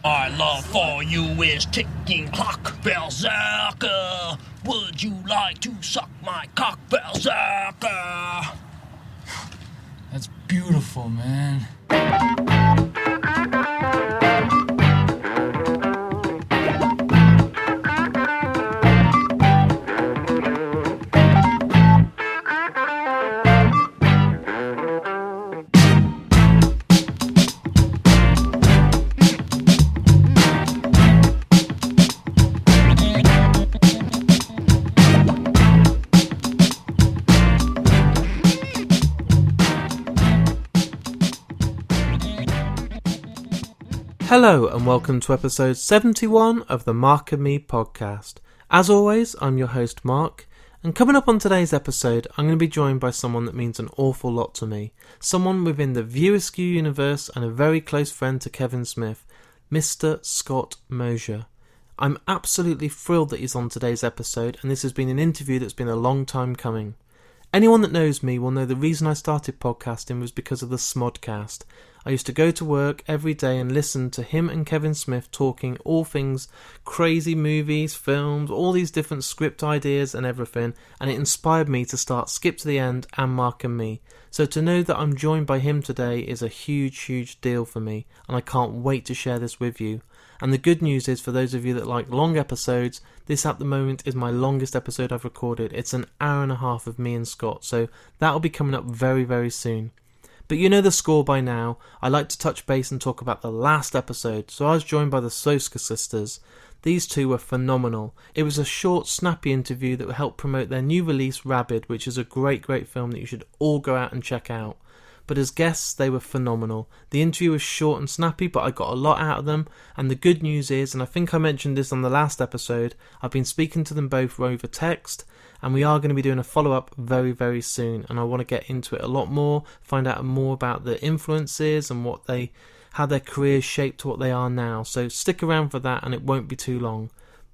My love for you is ticking clock, Berserker. Would you like to suck my cock, Berserker? That's beautiful, man. Hello and welcome to episode 71 of the Mark and Me podcast. As always, I'm your host Mark, and coming up on today's episode, I'm going to be joined by someone that means an awful lot to me. Someone within the View Askew universe and a very close friend to Kevin Smith, Mr. Scott Mosier. I'm absolutely thrilled that he's on today's episode, and this has been an interview that's been a long time coming. Anyone that knows me will know the reason I started podcasting was because of the SModcast. I used to go to work every day and listen to him and Kevin Smith talking all things crazy movies, films, all these different script ideas and everything, and it inspired me to start Skip to the End and Mark and Me. So to know that I'm joined by him today is a huge deal for me, and I can't wait to share this with you. And the good news is, for those of you that like long episodes, this at the moment is my longest episode I've recorded. It's an hour and a half of me and Scott, so that'll be coming up very soon. But you know the score by now. I like to touch base and talk about the last episode, so I was joined by the Soska sisters. These two were phenomenal. It was a short, snappy interview that helped promote their new release, Rabid, which is a great film that you should all go out and check out. But as guests, they were phenomenal. The interview was short and snappy, but I got a lot out of them. And the good news is, and I think I mentioned this on the last episode, I've been speaking to them both over text, and we are going to be doing a follow-up very soon. And I want to get into it a lot more, find out more about the influences and how their careers shaped to what they are now. So stick around for that, and it won't be too long.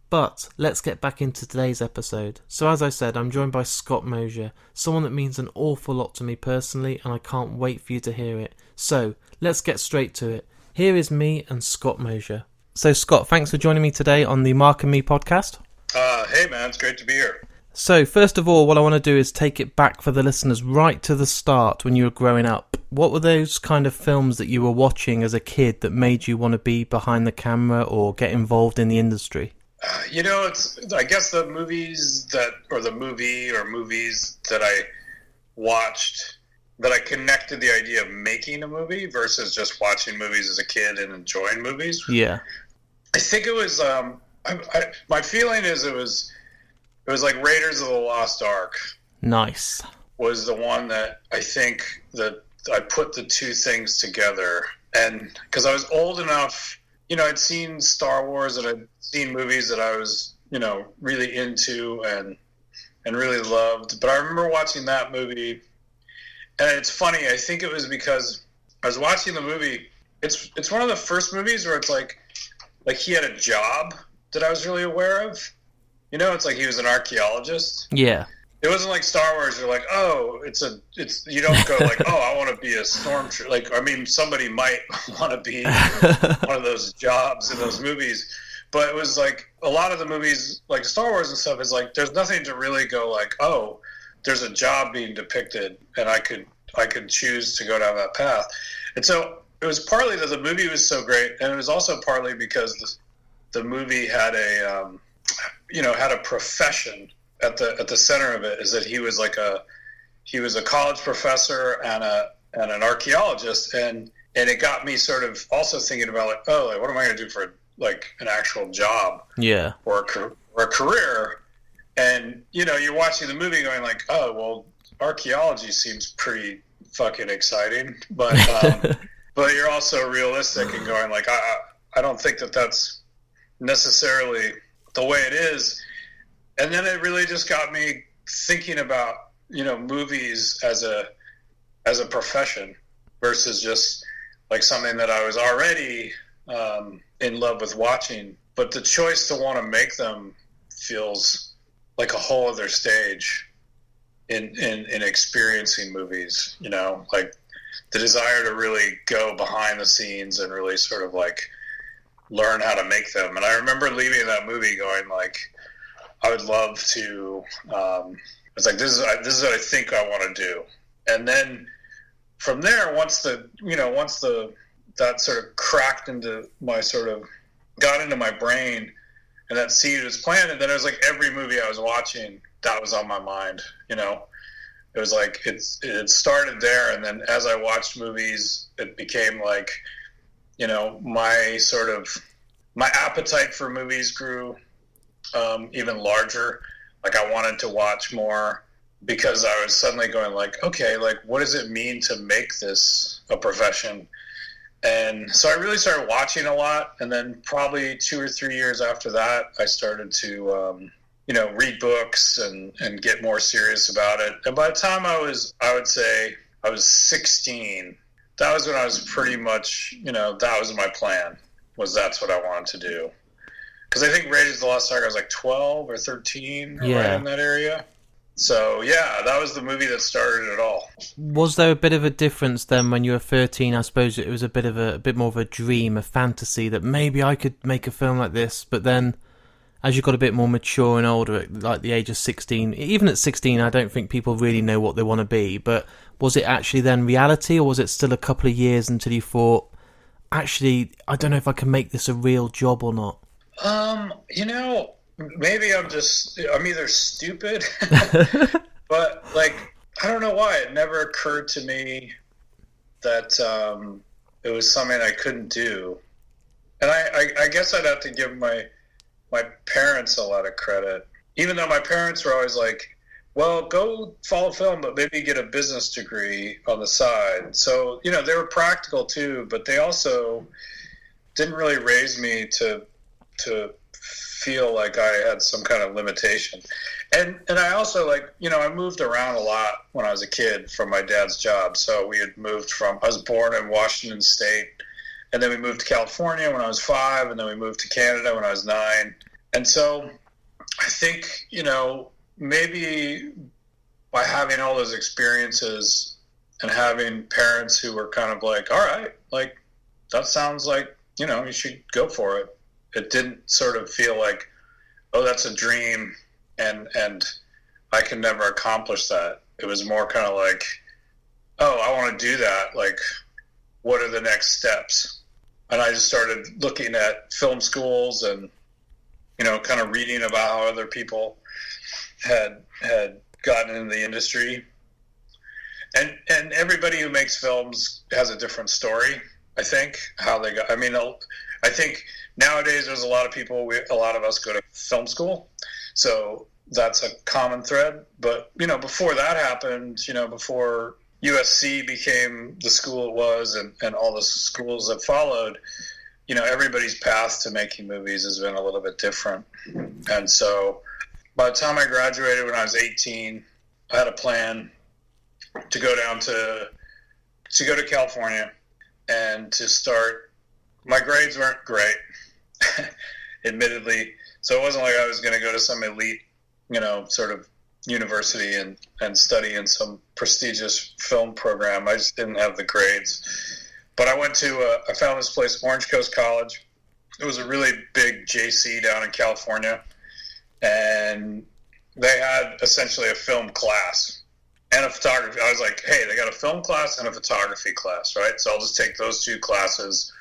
But let's get back into today's episode. So as I said, I'm joined by Scott Mosier, someone that means an awful lot to me personally, and I can't wait for you to hear it. So let's get straight to it. Here is me and Scott Mosier. So Scott, thanks for joining me today on the Mark and Me podcast. Hey man, it's great to be here. So first of all, what I want to do is take it back for the listeners right to the start when you were growing up. What were those kind of films that you were watching as a kid that made you want to be behind the camera or get involved in the industry? I guess the movies that I watched, that I connected the idea of making a movie versus just watching movies as a kid and enjoying movies. Yeah. I think it was, my feeling is it was like Raiders of the Lost Ark. Nice. Was the one that I think that I put the two things together. And because I was old enough, I'd seen Star Wars and I'd seen movies that I was, really into and really loved. But I remember watching that movie, and it's funny. I think it was because I was watching the movie. It's one of the first movies where it's like he had a job that I was really aware of. It's like he was an archaeologist. Yeah. It wasn't like Star Wars. You're like, oh, you don't go like, oh, I want to be a stormtrooper. Somebody might want to be one of those jobs in those movies. But it was like a lot of the movies, like Star Wars and stuff, is like, there's nothing to really go like, oh, there's a job being depicted and I could choose to go down that path. And so it was partly that the movie was so great. And it was also partly because the movie had had a profession at the center of it, is that he was a college professor and an archaeologist, and it got me sort of also thinking about what am I going to do for an actual job, or a career, and you're watching the movie going like, oh well, archaeology seems pretty fucking exciting, but but you're also realistic and going like, I don't think that's necessarily the way it is. And then it really just got me thinking about, movies as a profession versus just like something that I was already in love with watching. But the choice to want to make them feels like a whole other stage in experiencing movies, like the desire to really go behind the scenes and really sort of like learn how to make them. And I remember leaving that movie going like, I would love to. It's like this is what I think I want to do. And then from there, once that sort of cracked into my got into my brain, and that seed was planted, then it was like every movie I was watching, that was on my mind. You know, it was like it started there, and then as I watched movies, it became like, you know, my appetite for movies grew even larger. Like I wanted to watch more because I was suddenly going like, okay, like what does it mean to make this a profession? And so I really started watching a lot. And then probably 2 or 3 years after that, I started to, read books and get more serious about it. And by the time I would say I was 16, that was when I was pretty much, that was my plan, that's what I wanted to do. Because I think Raiders of the Lost Ark, I was like 12 or 13, right in that area. So, yeah, that was the movie that started it all. Was there a bit of a difference then when you were 13? I suppose it was a bit more of a dream, a fantasy that maybe I could make a film like this. But then as you got a bit more mature and older, at like the age of 16, even at 16, I don't think people really know what they want to be. But was it actually then reality, or was it still a couple of years until you thought, actually, I don't know if I can make this a real job or not? Maybe I'm either stupid, but like, I don't know why. It never occurred to me that it was something I couldn't do. And I guess I'd have to give my parents a lot of credit, even though my parents were always like, well, go follow film, but maybe get a business degree on the side. So, they were practical too, but they also didn't really raise me to feel like I had some kind of limitation. And I also I moved around a lot when I was a kid from my dad's job. So we had moved I was born in Washington State, and then we moved to California when I was 5, and then we moved to Canada when I was 9. And so I think, maybe by having all those experiences and having parents who were kind of like, all right, like that sounds like, you should go for it. It didn't sort of feel like, oh, that's a dream and I can never accomplish that. It was more kind of like, oh, I want to do that. Like, what are the next steps? And I just started looking at film schools and, kind of reading about how other people had gotten into the industry. And everybody who makes films has a different story, I think, how they got. I mean, I think nowadays there's a lot of us go to film school, so that's a common thread. But before that happened, before USC became the school it was, and all the schools that followed, everybody's path to making movies has been a little bit different. And so by the time I graduated when I was 18, I had a plan to go down to go to California and to start. My grades weren't great, admittedly. So it wasn't like I was going to go to some elite, sort of university and study in some prestigious film program. I just didn't have the grades. But I I found this place, Orange Coast College. It was a really big JC down in California. And they had essentially a film class and a photography. I was like, hey, they got a film class and a photography class, right? So I'll just take those 2 classes,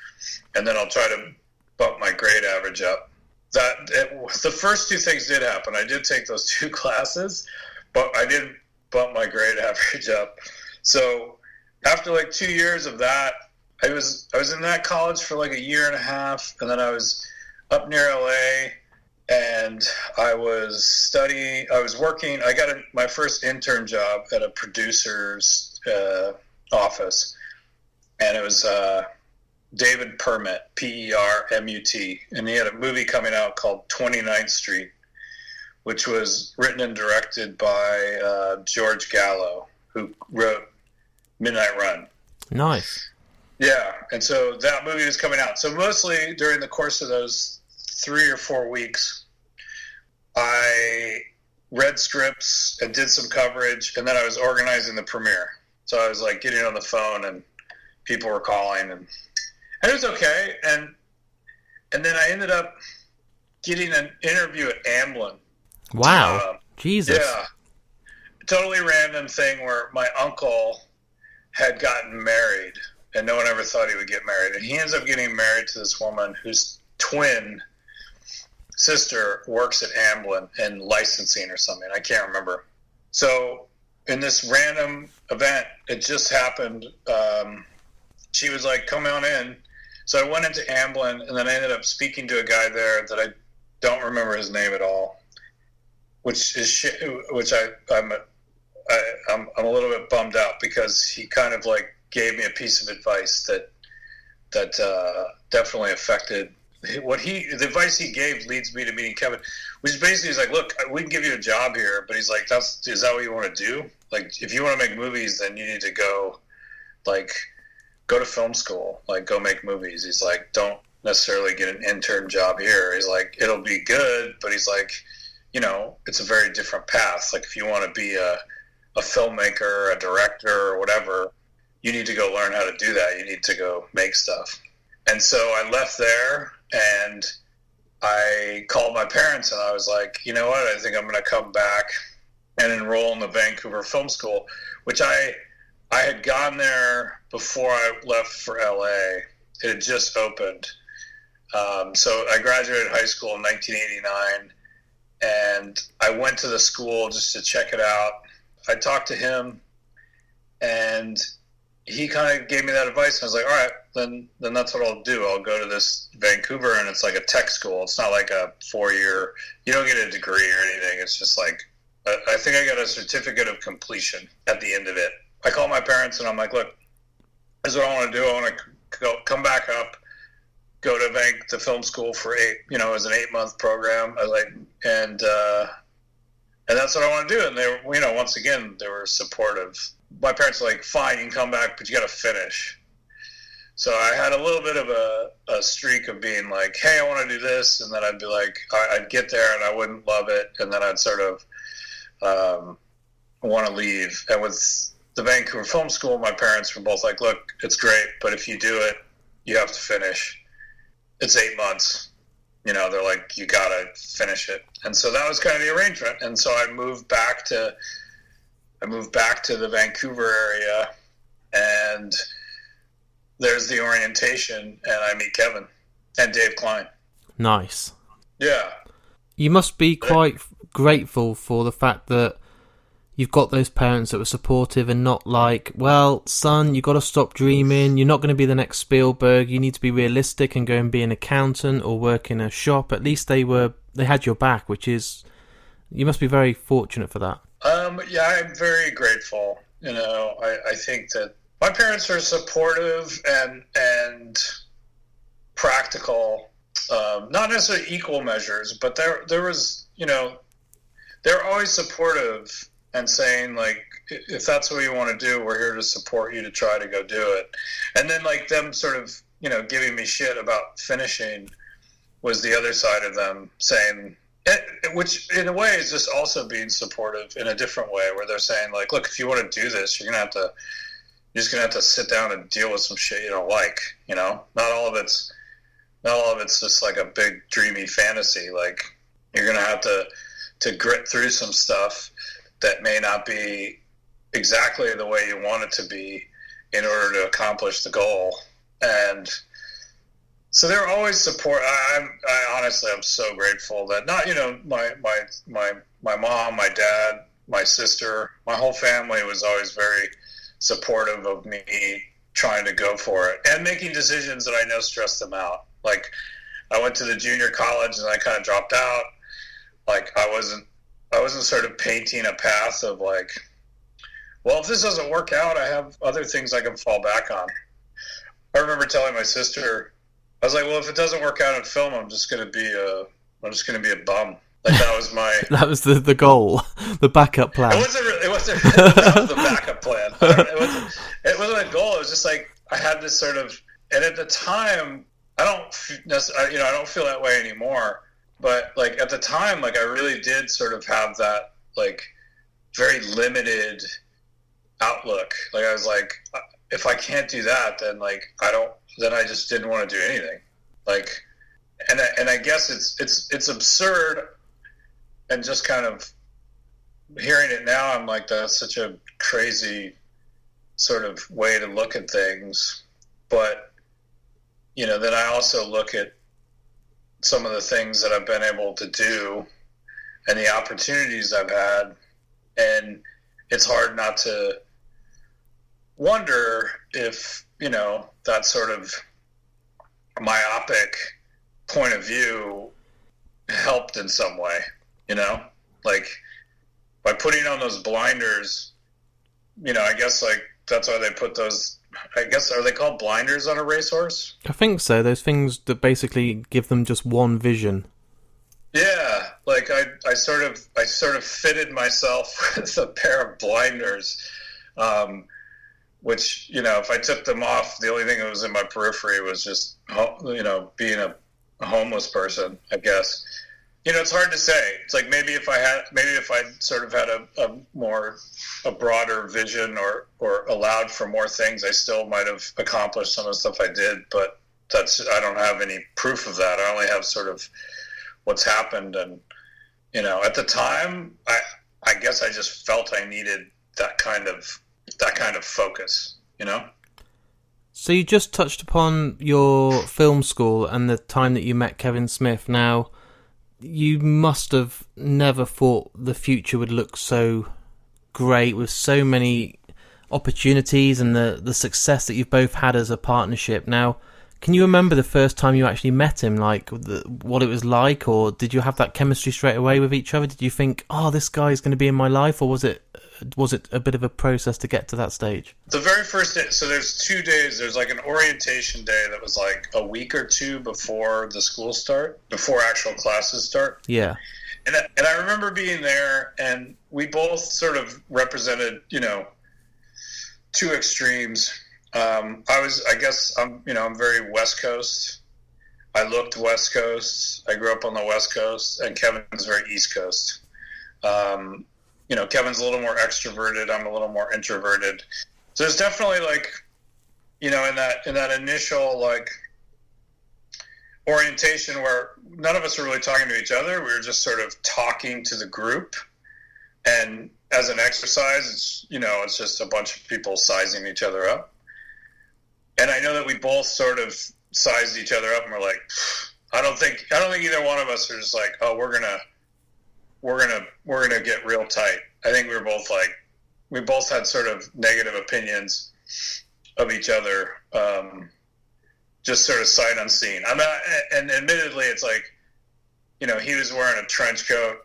and then I'll try to bump my grade average up. The first 2 things did happen. I did take those 2 classes, but I didn't bump my grade average up. So after 2 years of that, I was in that college for a year and a half, and then I was up near LA, and I was working. I got my first intern job at a producer's office, and it was David Permut, Permut, and he had a movie coming out called 29th Street, which was written and directed by George Gallo, who wrote Midnight Run. Nice. Yeah, and so that movie was coming out. So mostly during the course of those 3 or 4 weeks, I read scripts and did some coverage, and then I was organizing the premiere. So I was getting on the phone, and people were calling, and it was okay. And And then I ended up getting an interview at Amblin. Wow. Jesus. Yeah. Totally random thing where my uncle had gotten married, and no one ever thought he would get married. And he ends up getting married to this woman whose twin sister works at Amblin in licensing or something. I can't remember. So in this random event, it just happened. She was like, come on in. So I went into Amblin, and then I ended up speaking to a guy there that I don't remember his name at all, which I'm a little bit bummed out, because he kind of like gave me a piece of advice that definitely affected the advice he gave leads me to meeting Kevin, which is basically, he's like, look, we can give you a job here, but he's like, is that what you want to do? Like, if you want to make movies, then you need to go to film school, like go make movies. He's like, don't necessarily get an intern job here. He's like, it'll be good, but he's like, it's a very different path. Like, if you want to be a filmmaker, a director, or whatever, you need to go learn how to do that. You need to go make stuff. And so I left there, and I called my parents, and I was like, you know what? I think I'm going to come back and enroll in the Vancouver Film School, which I had gone there before I left for LA. It had just opened. So I graduated high school in 1989, and I went to the school just to check it out. I talked to him, and he kind of gave me that advice. And I was like, all right, then that's what I'll do. I'll go to this Vancouver, and it's like a tech school. It's not like a 4-year, you don't get a degree or anything. It's just like, I think I got a certificate of completion at the end of it. I called my parents, and I'm like, look, this is what I want to do. I want to come back up, go to the film school for it was an 8-month program. And that's what I want to do. And they were, once again, they were supportive. My parents were like, fine, you can come back, but you got to finish. So I had a little bit of a streak of being like, hey, I want to do this. And then I'd be like, I'd get there and I wouldn't love it. And then I'd sort of want to leave. And with the Vancouver Film School, my parents were both like, look, it's great, but if you do it, you have to finish. It's 8 months. They're like, you got to finish it. And so that was kind of the arrangement. And so I moved back to the Vancouver area, and there's the orientation, and I meet Kevin and Dave Klein. Nice. Yeah. You must be quite grateful for the fact that you've got those parents that were supportive and not like, well, son, you got to stop dreaming. You're not going to be the next Spielberg. You need to be realistic and go and be an accountant or work in a shop. At least they had your back, which is, you must be very fortunate for that. Yeah, I'm very grateful. I think that my parents are supportive and practical. Not necessarily equal measures, but there was, they're always supportive and saying, like, if that's what you want to do, we're here to support you to try to go do it. And then, like, them sort of, giving me shit about finishing was the other side of them saying, which in a way is just also being supportive in a different way, where they're saying, like, look, if you want to do this, you're just gonna have to sit down and deal with some shit you don't like. Not all of it's just like a big dreamy fantasy. Like, you're gonna have to grit through some stuff that may not be exactly the way you want it to be in order to accomplish the goal. And so they're always support. I honestly, I'm so grateful that not, my mom, my dad, my sister, my whole family was always very supportive of me trying to go for it and making decisions that I know stressed them out. Like, I went to the junior college and I kind of dropped out. Like, I wasn't sort of painting a path of like, well, if this doesn't work out, I have other things I can fall back on. I remember telling my sister, I was like, well, if it doesn't work out in film, I'm just going to be a bum. Like, that was my... That was the goal, the backup plan. It wasn't that was the backup plan. It wasn't a goal. It was just like, I had this sort of, and at the time, I don't feel that way anymore. But like at the time, like, I really did sort of have that like very limited outlook. Like, I was like, if I can't do that, then like, then I just didn't want to do anything. Like, and I guess it's absurd, and just kind of hearing it now, I'm like, that's such a crazy sort of way to look at things. But, you know, then I also look at some of the things that I've been able to do and the opportunities I've had, and it's hard not to wonder if, you know, that sort of myopic point of view helped in some way, you know, like by putting on those blinders, you know, I guess like that's why they put those, I guess, are they called blinders on a racehorse? I think so. Those things that basically give them just one vision. Yeah, like I sort of fitted myself with a pair of blinders, which, you know, if I took them off, the only thing that was in my periphery was just, you know, being a homeless person, I guess. You know, it's hard to say. It's like maybe if I sort of had a broader vision or allowed for more things, I still might have accomplished some of the stuff I did. But I don't have any proof of that. I only have sort of what's happened. And, you know, at the time, I guess I just felt I needed that kind of focus, you know? So you just touched upon your film school and the time that you met Kevin Smith. Now, you must have never thought the future would look so great with so many opportunities and the success that you've both had as a partnership. Now, can you remember the first time you actually met him, like what it was like, or did you have that chemistry straight away with each other? Did you think, oh, this guy is going to be in my life, or was it a bit of a process to get to that stage? The very first day, so there's 2 days. There's like an orientation day that was like a week or two before the school start, before actual classes start. Yeah. And I remember being there, and we both sort of represented, you know, two extremes. I'm very West Coast. I looked West Coast. I grew up on the West Coast, and Kevin's very East Coast. You know, Kevin's a little more extroverted. I'm a little more introverted. So there's definitely like, you know, in that initial like orientation where none of us were really talking to each other. We were just sort of talking to the group. And as an exercise, it's just a bunch of people sizing each other up. And I know that we both sort of sized each other up and we're like, I don't think either one of us are just like, oh, we're gonna get real tight. I think we were both like, we both had sort of negative opinions of each other, just sort of sight unseen. And admittedly, it's like, you know, he was wearing a trench coat,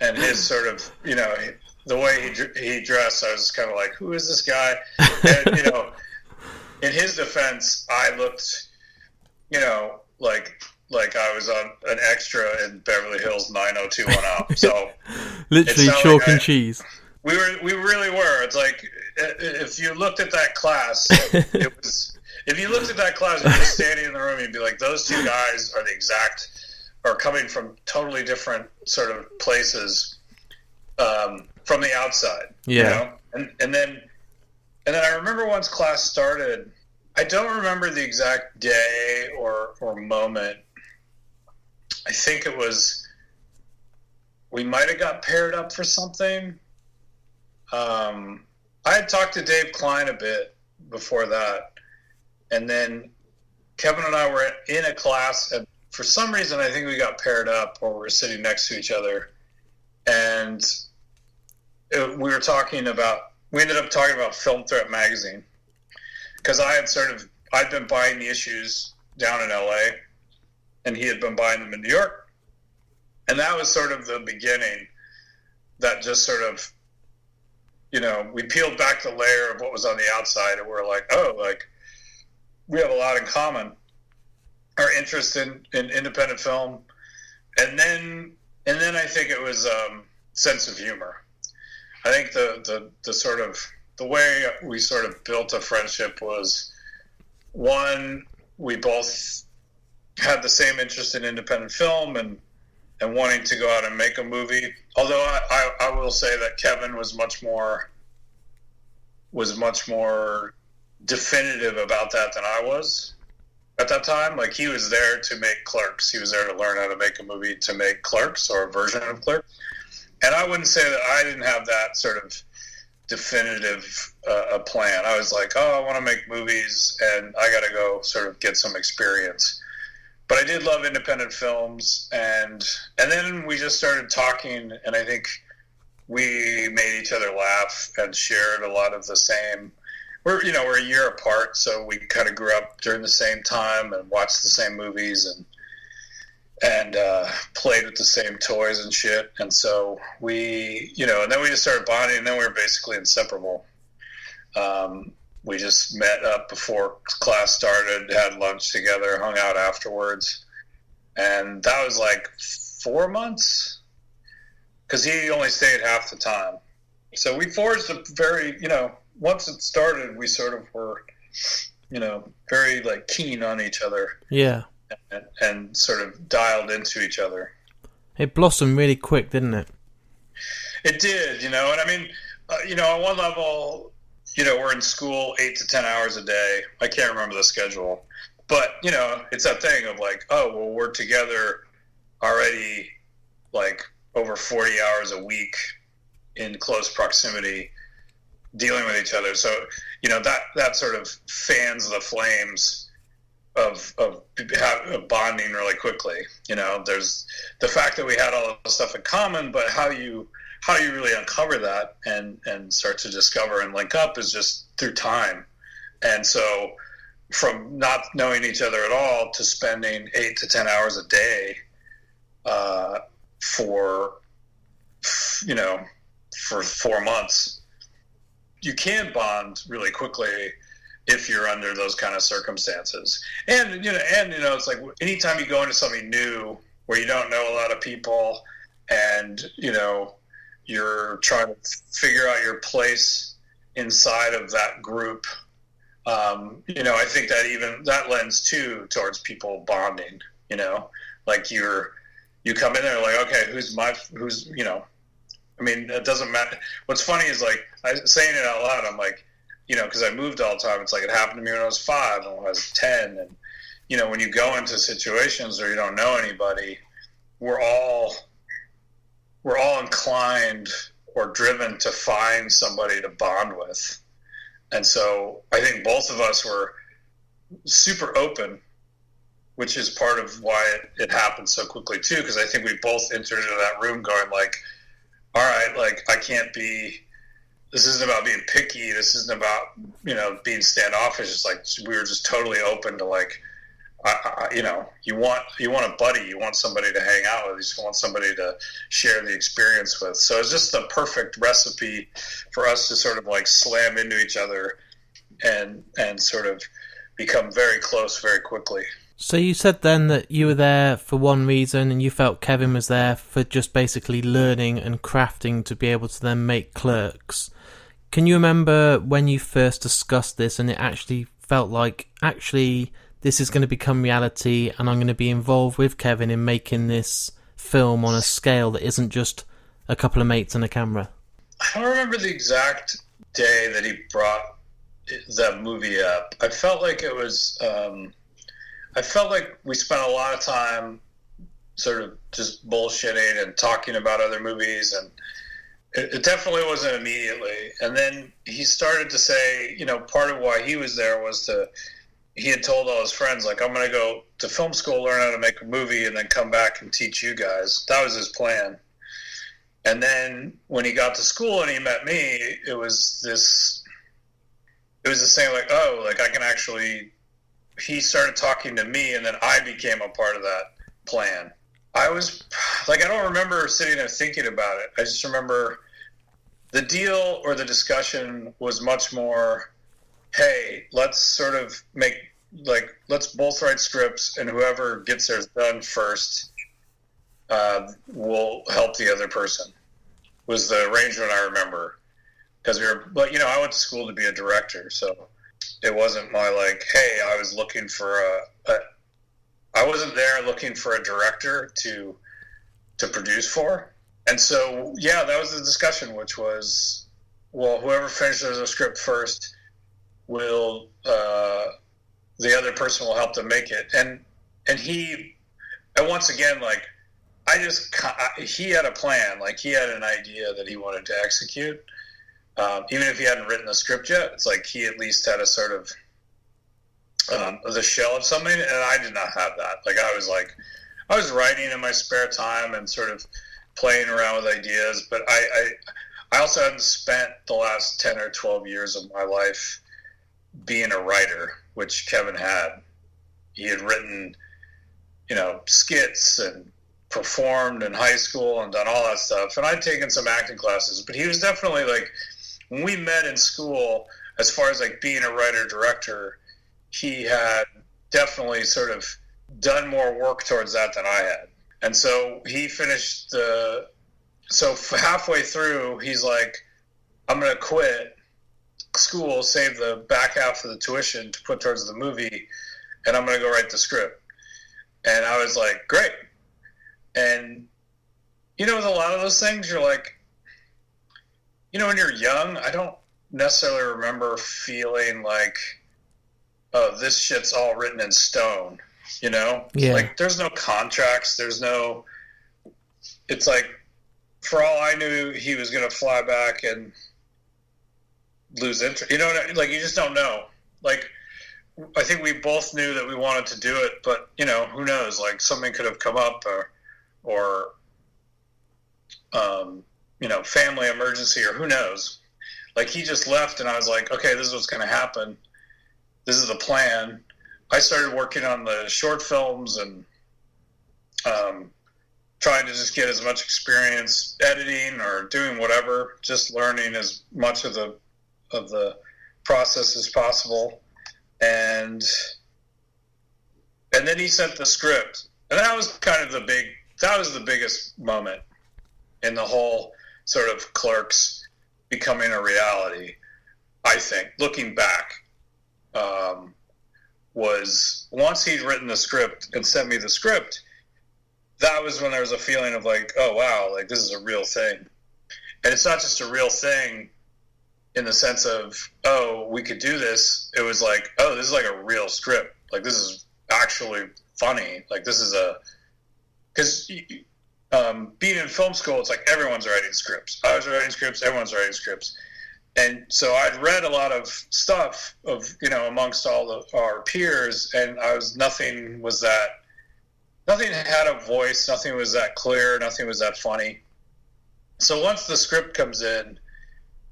and his sort of, you know, the way he dressed, I was kind of like, who is this guy? And, you know, in his defense, I looked, you know, like I was on an extra in Beverly Hills 90210. So literally chalk and cheese. We really were. It's like if you looked at that class, it was. If you looked at that class, and you were standing in the room, you'd be like, those two guys are coming from totally different sort of places from the outside. Yeah. You know? And then I remember once class started, I don't remember the exact day or moment. I think it was, we might have got paired up for something. I had talked to Dave Klein a bit before that. And then Kevin and I were in a class, and for some reason, I think we got paired up, or we were sitting next to each other. And we ended up talking about Film Threat magazine, because I'd been buying the issues down in LA, and he had been buying them in New York. And that was sort of the beginning that just sort of, you know, we peeled back the layer of what was on the outside, and we're like, oh, like, we have a lot in common. Our interest in independent film. And then I think it was sense of humor. I think the sort of the way we sort of built a friendship was, one, we both had the same interest in independent film and wanting to go out and make a movie. Although I will say that Kevin was much more definitive about that than I was. at that time. Like, he was there to make Clerks. He was there to learn how to make a movie to make Clerks, or a version of Clerks. And I wouldn't say that I didn't have that sort of definitive plan. I was like, oh, I want to make movies, and I got to go sort of get some experience. But I did love independent films, and then we just started talking, and I think we made each other laugh and shared a lot of the same. We're a year apart, so we kind of grew up during the same time and watched the same movies and played with the same toys and shit. And so we, and then we just started bonding, and then we were basically inseparable. We just met up before class started, had lunch together, hung out afterwards. And that was like 4 months, because he only stayed half the time. So we forged a very, once it started, we sort of were, very like keen on each other. Yeah. And sort of dialed into each other. It blossomed really quick, didn't it? It did, and I mean, on one level, we're in school 8 to 10 hours a day. I can't remember the schedule. But, it's that thing of like, oh, well, we're together already like over 40 hours a week in close proximity dealing with each other. So, that sort of fans the flames of bonding really quickly. There's the fact that we had all the stuff in common, but how you really uncover that and start to discover and link up is just through time. And so from not knowing each other at all to spending 8 to 10 hours a day for 4 months, you can bond really quickly if you're under those kind of circumstances. And it's like anytime you go into something new where you don't know a lot of people and, you're trying to figure out your place inside of that group, I think that lends too towards people bonding, like you come in there like, okay, it doesn't matter. What's funny is like, saying it out loud, I'm like, because I moved all the time. It's like it happened to me when I was 5 and when I was 10. And, when you go into situations where you don't know anybody, we're all inclined or driven to find somebody to bond with. And so I think both of us were super open, which is part of why it happened so quickly too, because I think we both entered into that room going like, all right, like this isn't about being picky. This isn't about, being standoffish. It's like we were just totally open to like, you want a buddy. You want somebody to hang out with. You just want somebody to share the experience with. So it's just the perfect recipe for us to sort of like slam into each other and sort of become very close very quickly. So you said then that you were there for one reason and you felt Kevin was there for just basically learning and crafting to be able to then make Clerks. Can you remember when you first discussed this and it actually felt like, this is going to become reality and I'm going to be involved with Kevin in making this film on a scale that isn't just a couple of mates and a camera? I don't remember the exact day that he brought that movie up. I felt like it was... I felt like we spent a lot of time sort of just bullshitting and talking about other movies, and it definitely wasn't immediately. And then he started to say, part of why he was there was he had told all his friends, like, I'm going to go to film school, learn how to make a movie, and then come back and teach you guys. That was his plan. And then when he got to school and he met me, it was this thing like, oh, like I can actually... He started talking to me, and then I became a part of that plan. I was like, I don't remember sitting there thinking about it. I just remember the deal or the discussion was much more, hey, let's sort of let's both write scripts, and whoever gets theirs done first will help the other person, was the arrangement I remember. Because I went to school to be a director, so it wasn't my like, hey, I was looking for I wasn't there looking for a director to produce for. And so, yeah, that was the discussion, which was, well, whoever finishes a script first will the other person will help them make it. And once again, like, he had a plan, like he had an idea that he wanted to execute. Even if he hadn't written the script yet, it's like he at least had a sort of the shell of something, and I did not have that. Like, I was writing in my spare time and sort of playing around with ideas, but I also hadn't spent the last 10 or 12 years of my life being a writer, which Kevin had. He had written, skits and performed in high school and done all that stuff. And I'd taken some acting classes, but he was definitely like, when we met in school, as far as like being a writer-director, he had definitely sort of done more work towards that than I had. And so he finished so halfway through, he's like, I'm going to quit school, save the back half of the tuition to put towards the movie, and I'm going to go write the script. And I was like, great. And, with a lot of those things, you're like, when you're young, I don't necessarily remember feeling like, oh, this shit's all written in stone, Yeah. Like, there's no contracts. It's like, for all I knew, he was going to fly back and lose interest. Like, you just don't know. Like, I think we both knew that we wanted to do it, but, who knows? Like, something could have come up or family emergency, or who knows? Like, he just left, and I was like, okay, this is what's going to happen. This is the plan. I started working on the short films and trying to just get as much experience editing or doing whatever, just learning as much of the process as possible. And then he sent the script, and that was kind of the biggest moment in the whole sort of Clerks becoming a reality, I think, looking back, was once he'd written the script and sent me the script, that was when there was a feeling of like, oh, wow, like, this is a real thing. And it's not just a real thing in the sense of, oh, we could do this. It was like, oh, this is like a real script. Like, this is actually funny. Like, this is because being in film school, it's like everyone's writing scripts. I was writing scripts. Everyone's writing scripts. And so I'd read a lot of stuff of, amongst all our peers, and nothing had a voice. Nothing was that clear. Nothing was that funny. So once the script comes in,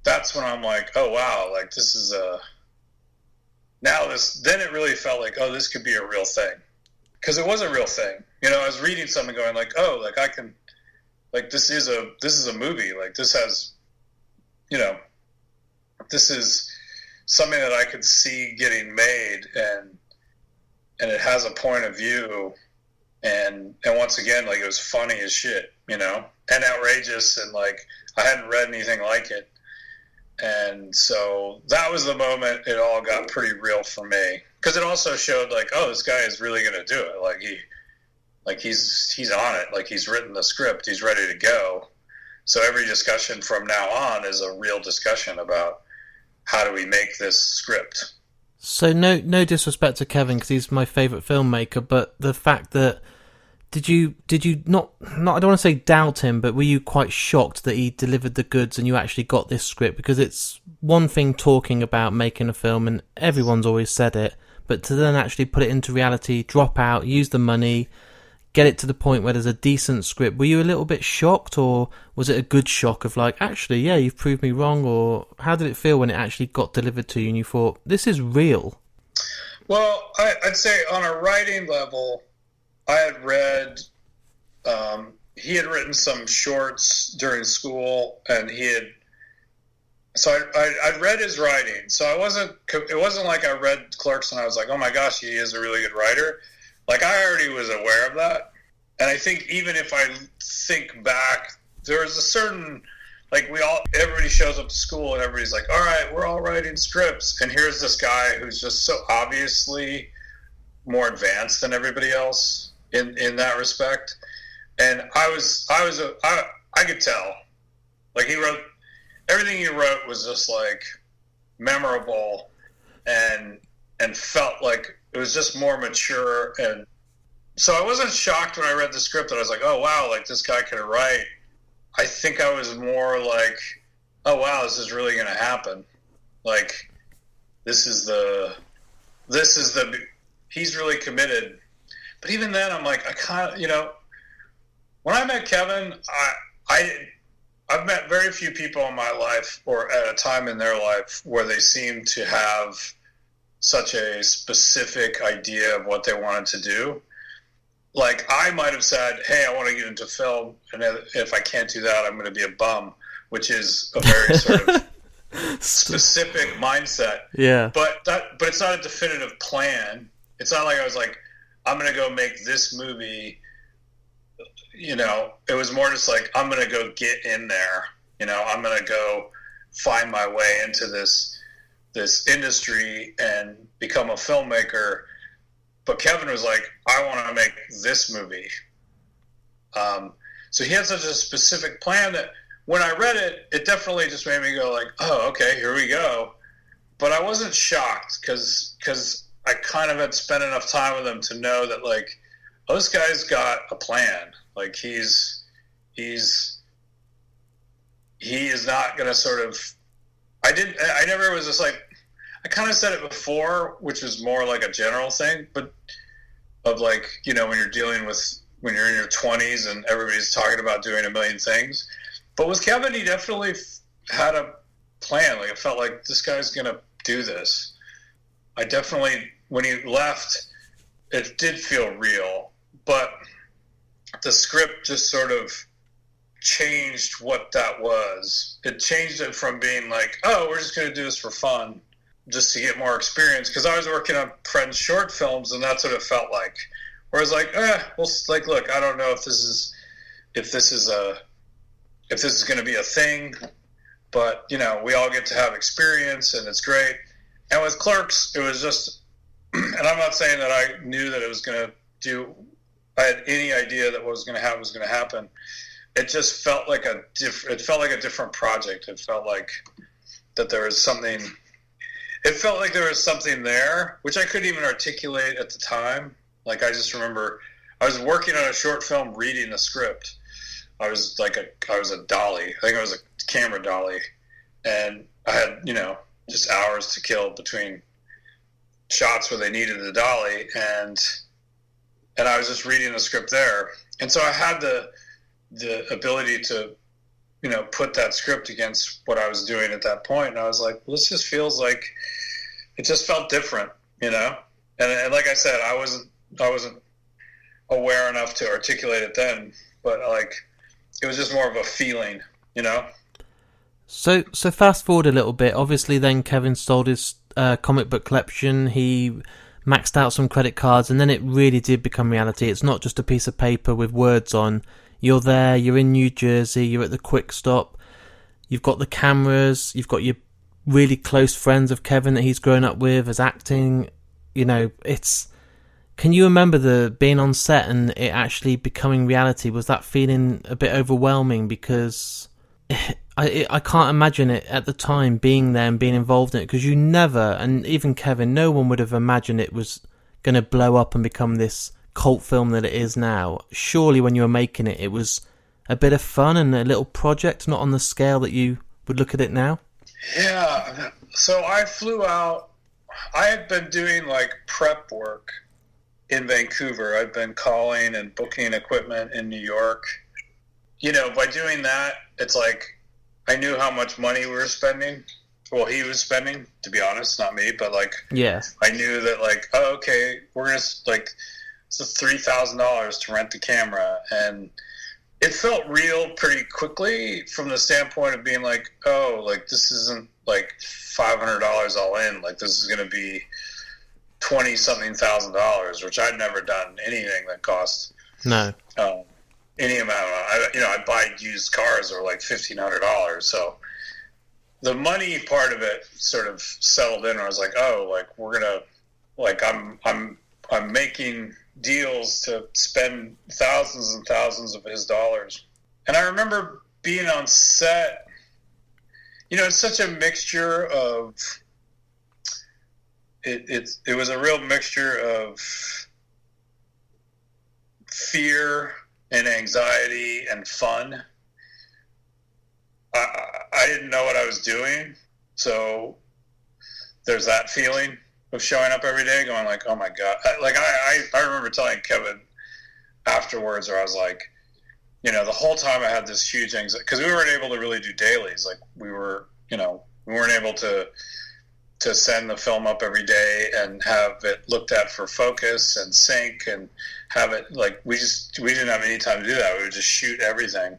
that's when I'm like, oh, wow, like, this is then it really felt like, oh, this could be a real thing. Because it was a real thing. I was reading something going like, oh, like, I can, like, this is a movie. Like, this has, this is something that I could see getting made, and it has a point of view, and once again, like, it was funny as shit, and outrageous, and like, I hadn't read anything like it. And so that was the moment it all got pretty real for me, because it also showed like, oh, this guy is really going to do it. Like he's on it. Like, he's written the script. He's ready to go. So every discussion from now on is a real discussion about how do we make this script. So no disrespect to Kevin, because he's my favourite filmmaker, but the fact that Did you not I don't want to say doubt him, but were you quite shocked that he delivered the goods and you actually got this script? Because it's one thing talking about making a film, and everyone's always said it, but to then actually put it into reality, drop out, use the money, get it to the point where there's a decent script. Were you a little bit shocked, or was it a good shock of like, actually, yeah, you've proved me wrong? Or how did it feel when it actually got delivered to you and you thought, this is real? Well, I'd say on a writing level, I had read, he had written some shorts during school, and I'd read his writing. So it wasn't like I read Clerks and I was like, oh my gosh, he is a really good writer. Like, I already was aware of that. And I think even if I think back, there was a certain, like, everybody shows up to school and everybody's like, all right, we're all writing scripts. And here's this guy who's just so obviously more advanced than everybody else in that respect. And I could tell, like, everything he wrote was just like memorable and felt like It was just more mature, and so I wasn't shocked when I read the script that I was like, oh wow, like this guy can write. I think I was more like, oh wow, this is really going to happen. Like, this is the, he's really committed. But even then, I'm like, I kind of, you know, when I met Kevin, I've met very few people in my life or at a time in their life where they seem to have such a specific idea of what they wanted to do. Like, I might have said, hey, I want to get into film, and if I can't do that, I'm going to be a bum, which is a very sort of specific mindset. Yeah. But it's not a definitive plan. It's not like I was like, I'm going to go make this movie. You know, it was more just like, I'm going to go get in there. You know, I'm going to go find my way into this industry and become a filmmaker. But Kevin was like, I want to make this movie. So he had such a specific plan that when I read it, it definitely just made me go like, oh, okay, here we go. But I wasn't shocked because I kind of had spent enough time with him to know that, like, oh, this guy's got a plan. Like, he is not going to sort of, I never was just like, I kind of said it before, which was more like a general thing, but of like, you know, when you're when you're in your 20s and everybody's talking about doing a million things. But with Kevin, he definitely had a plan. Like, it felt like this guy's going to do this. I definitely, when he left, it did feel real, but the script just sort of changed what that was. It changed it from being like, oh, we're just going to do this for fun, just to get more experience, because I was working on friends' short films, and that's what it felt like. Whereas, like, well, like, look, I don't know if this is going to be a thing, but you know, we all get to have experience, and it's great. And with Clerks, it was just, and I'm not saying that I knew that it was going to do. I had any idea that what was going to happen was going to happen. It just felt like a different project. It felt like that there was something. It felt like there was something there, which I couldn't even articulate at the time. Like, I just remember I was working on a short film, reading the script. I was a dolly. I think I was a camera dolly. And I had, you know, just hours to kill between shots where they needed the dolly. And I was just reading the script there. And so I had the ability to, you know, put that script against what I was doing at that point. And I was like, well, this just feels like, it just felt different, you know? And like I said, I wasn't aware enough to articulate it then, but like, it was just more of a feeling, you know? So fast forward a little bit. Obviously then Kevin sold his comic book collection. He maxed out some credit cards, and then it really did become reality. It's not just a piece of paper with words on. You're there, you're in New Jersey, you're at the Quick Stop, you've got the cameras, you've got your really close friends of Kevin that he's grown up with as acting. You know, can you remember being on set and it actually becoming reality? Was that feeling a bit overwhelming? Because I can't imagine it at the time, being there and being involved in it, because you never, and even Kevin, no one would have imagined it was going to blow up and become this cult film that it is now. Surely when you were making it, it was a bit of fun and a little project, not on the scale that you would look at it now. Yeah, so I flew out. I had been doing like prep work in Vancouver. I've been calling and booking equipment in New York. You know, by doing that, it's like I knew how much money we were spending. Well, he was spending, to be honest, not me, but like, yeah, I knew that like, oh, okay, we're gonna like, it's $3,000 to rent the camera, and it felt real pretty quickly from the standpoint of being like, oh, like this isn't like $500 all in. Like, this is going to be $20-something thousand, which I'd never done anything that cost any amount. I'd buy used cars that were like $1,500. So the money part of it sort of settled in. I was like, oh, like we're gonna, like I'm making deals to spend thousands and thousands of his dollars. And I remember being on set, you know, it's such a mixture of it was a real mixture of fear and anxiety and fun. I didn't know what I was doing, so there's that feeling of showing up every day going like, oh my God. I remember telling Kevin afterwards, where I was like, the whole time I had this huge anxiety, because we weren't able to really do dailies. Like we weren't able to send the film up every day and have it looked at for focus and sync and have it, like, we didn't have any time to do that. We would just shoot everything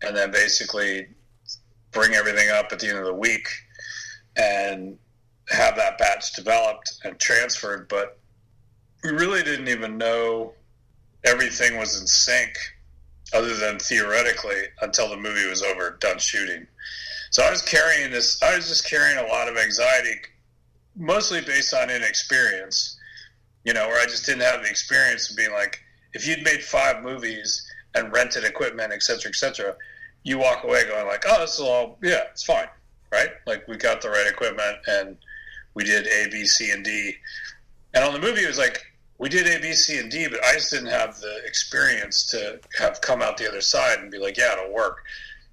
and then basically bring everything up at the end of the week and have that batch developed and transferred. But we really didn't even know everything was in sync, other than theoretically, until the movie was over, done shooting. So I was just carrying a lot of anxiety, mostly based on inexperience, where I just didn't have the experience of being like, if you'd made 5 movies and rented equipment, et cetera, you walk away going like, oh, this is all, yeah, it's fine, right? Like, we got the right equipment and we did A, B, C, and D. And on the movie, it was like, we did A, B, C, and D, but I just didn't have the experience to have come out the other side and be like, yeah, it'll work.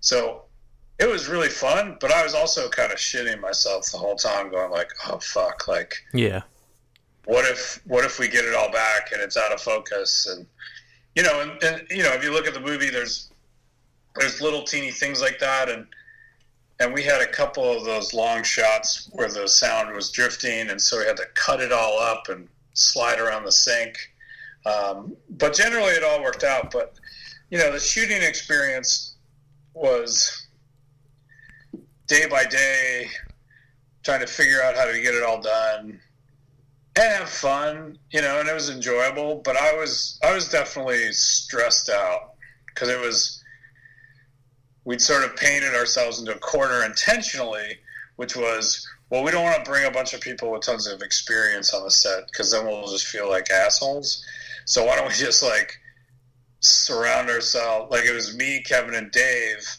So it was really fun, but I was also kind of shitting myself the whole time, going like, oh, fuck, like, yeah, what if we get it all back and it's out of focus? And, if you look at the movie, there's little teeny things like that. And we had a couple of those long shots where the sound was drifting, and so we had to cut it all up and slide around the sync. But generally it all worked out. But, the shooting experience was day by day trying to figure out how to get it all done and have fun, and it was enjoyable. But I was definitely stressed out, because we'd sort of painted ourselves into a corner intentionally, which was, well, we don't want to bring a bunch of people with tons of experience on the set, because then we'll just feel like assholes. So why don't we just like surround ourselves, like it was me, Kevin, and Dave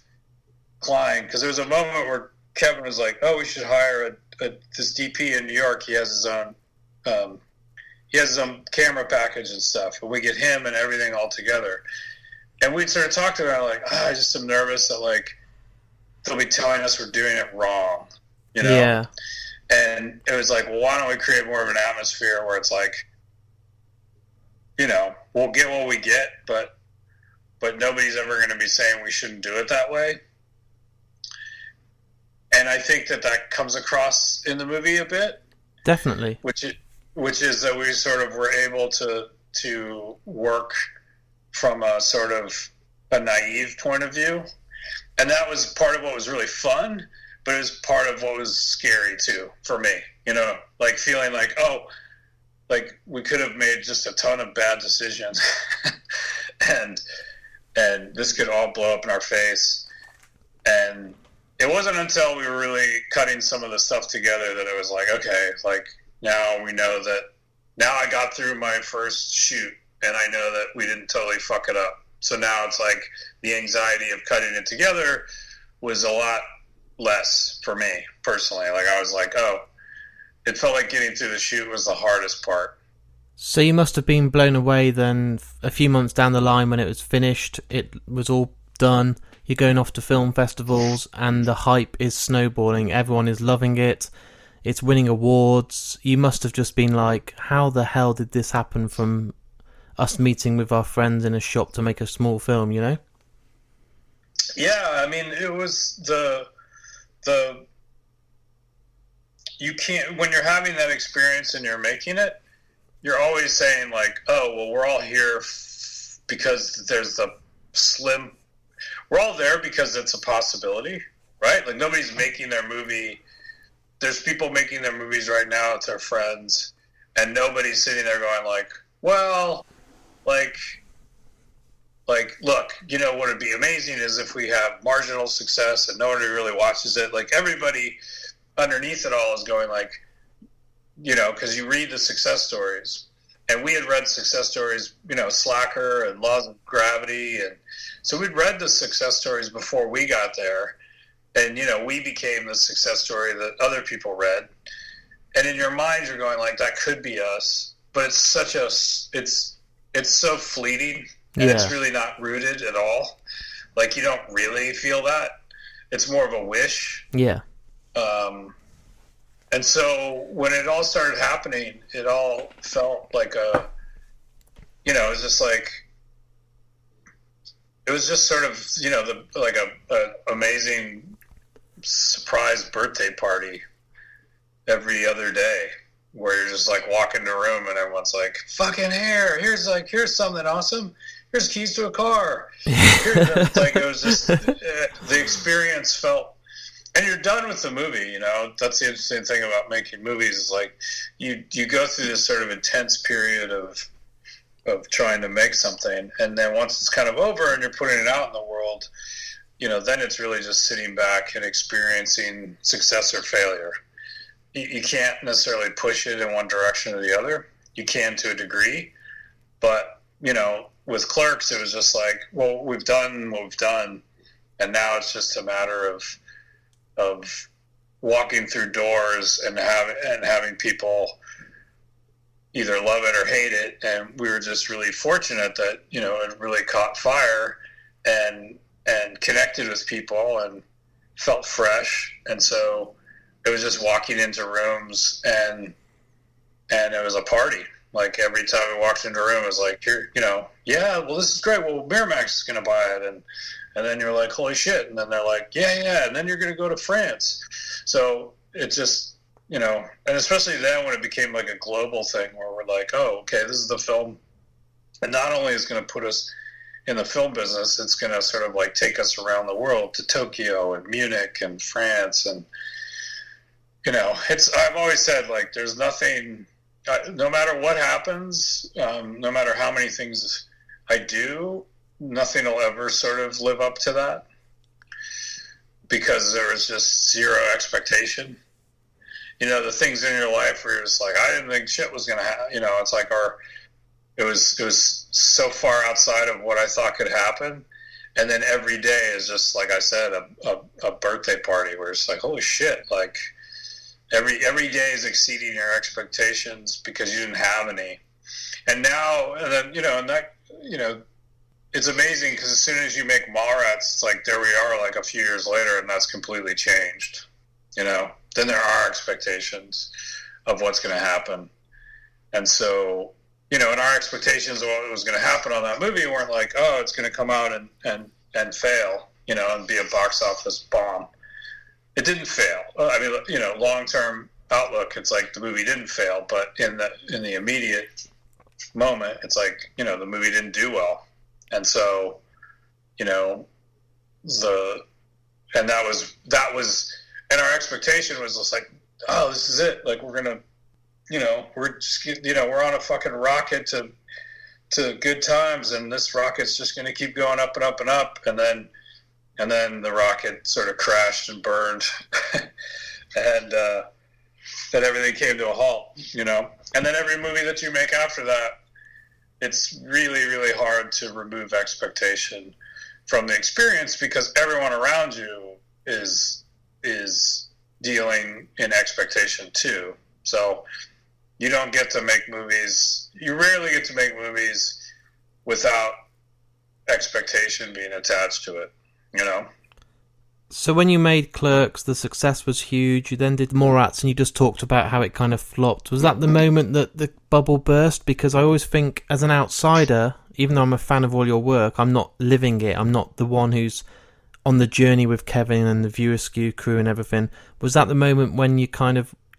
Klein, because there was a moment where Kevin was like, oh, we should hire this DP in New York. He has his own camera package and stuff, and we get him and everything all together. And we'd sort of talked about like, I just am nervous that like they'll be telling us we're doing it wrong, Yeah. And it was like, well, why don't we create more of an atmosphere where it's like, we'll get what we get, but nobody's ever going to be saying we shouldn't do it that way. And I think that comes across in the movie a bit. Definitely. Which is that we sort of were able to work from a sort of a naive point of view. And that was part of what was really fun, but it was part of what was scary too for me, like feeling like, oh, like we could have made just a ton of bad decisions and this could all blow up in our face. And it wasn't until we were really cutting some of the stuff together that it was like, okay, like now we know that, now I got through my first shoot and I know that we didn't totally fuck it up. So now it's like the anxiety of cutting it together was a lot less for me personally. Like I was like, oh, it felt like getting through the shoot was the hardest part. So you must have been blown away then a few months down the line when it was finished, it was all done, you're going off to film festivals and the hype is snowballing, everyone is loving it, it's winning awards. You must have just been like, how the hell did this happen from us meeting with our friends in a shop to make a small film, Yeah, I mean, it was you can't, when you're having that experience and you're making it, you're always saying like, oh, well, we're all here because there's we're all there because it's a possibility, right? Like nobody's making their movie. There's people making their movies right now. It's their friends, and nobody's sitting there going like, well, like, look, what would be amazing is if we have marginal success and nobody really watches it. Like everybody underneath it all is going like, because you read the success stories, and we had read success stories, Slacker and Laws of Gravity, and so we'd read the success stories before we got there, and we became the success story that other people read, and in your mind you're going like, that could be us, but it's such a it's so fleeting, and it's really not rooted at all. Like, you don't really feel that. It's more of a wish. Yeah. And so when it all started happening, it all felt like it was just like, it was just sort of, like a amazing surprise birthday party every other day, where you're just like walking to a room and everyone's like, fucking here's something awesome. Here's keys to a car. It's like, it was just, the experience felt, and you're done with the movie, That's the interesting thing about making movies, is like, you go through this sort of intense period of trying to make something, and then once it's kind of over and you're putting it out in the world, then it's really just sitting back and experiencing success or failure. You can't necessarily push it in one direction or the other. You can to a degree, but with Clerks, it was just like, well, we've done what we've done, and now it's just a matter of walking through doors and having people either love it or hate it. And we were just really fortunate that it really caught fire and connected with people and felt fresh. And so it was just walking into rooms and it was a party. Like, every time we walked into a room, it was like, here, yeah, well, this is great. Well, Miramax is going to buy it. And then you're like, holy shit. And then they're like, yeah. And then you're going to go to France. So it just, and especially then when it became like a global thing, where we're like, oh, okay, this is the film. And not only is it going to put us in the film business, it's going to sort of like take us around the world to Tokyo and Munich and France. And, I've always said, like, there's nothing, no matter what happens, no matter how many things I do, nothing will ever sort of live up to that, because there was just zero expectation. The things in your life where you're just like, I didn't think shit was going to happen. It's like it was so far outside of what I thought could happen. And then every day is just, like I said, a birthday party where it's like, holy shit, like, every day is exceeding your expectations because you didn't have any. And now, and then, it's amazing, because as soon as you make Mallrats, it's like, there we are, like, a few years later, and that's completely changed. Then there are expectations of what's going to happen. And so, and our expectations of what was going to happen on that movie weren't like, oh, it's going to come out and fail, and be a box office bomb. It didn't fail. I mean, long-term outlook, it's like the movie didn't fail, but in the immediate moment, it's like, the movie didn't do well. And so, and that was, and our expectation was just like, oh, this is it. Like, we're going to, we're just, we're on a fucking rocket to good times, and this rocket's just going to keep going up and up and up. And then the rocket sort of crashed and burned, and then everything came to a halt, And then every movie that you make after that, it's really, really hard to remove expectation from the experience, because everyone around you is dealing in expectation too. So you don't get to make movies. You rarely get to make movies without expectation being attached to it. So when you made Clerks, the success was huge. You then did Mallrats, and you just talked about how it kind of flopped. Was that the moment that the bubble burst? Because I always think, as an outsider, even though I'm a fan of all your work, I'm not living it. I'm not the one who's on the journey with Kevin and the View Askew crew and everything. Was that the moment when you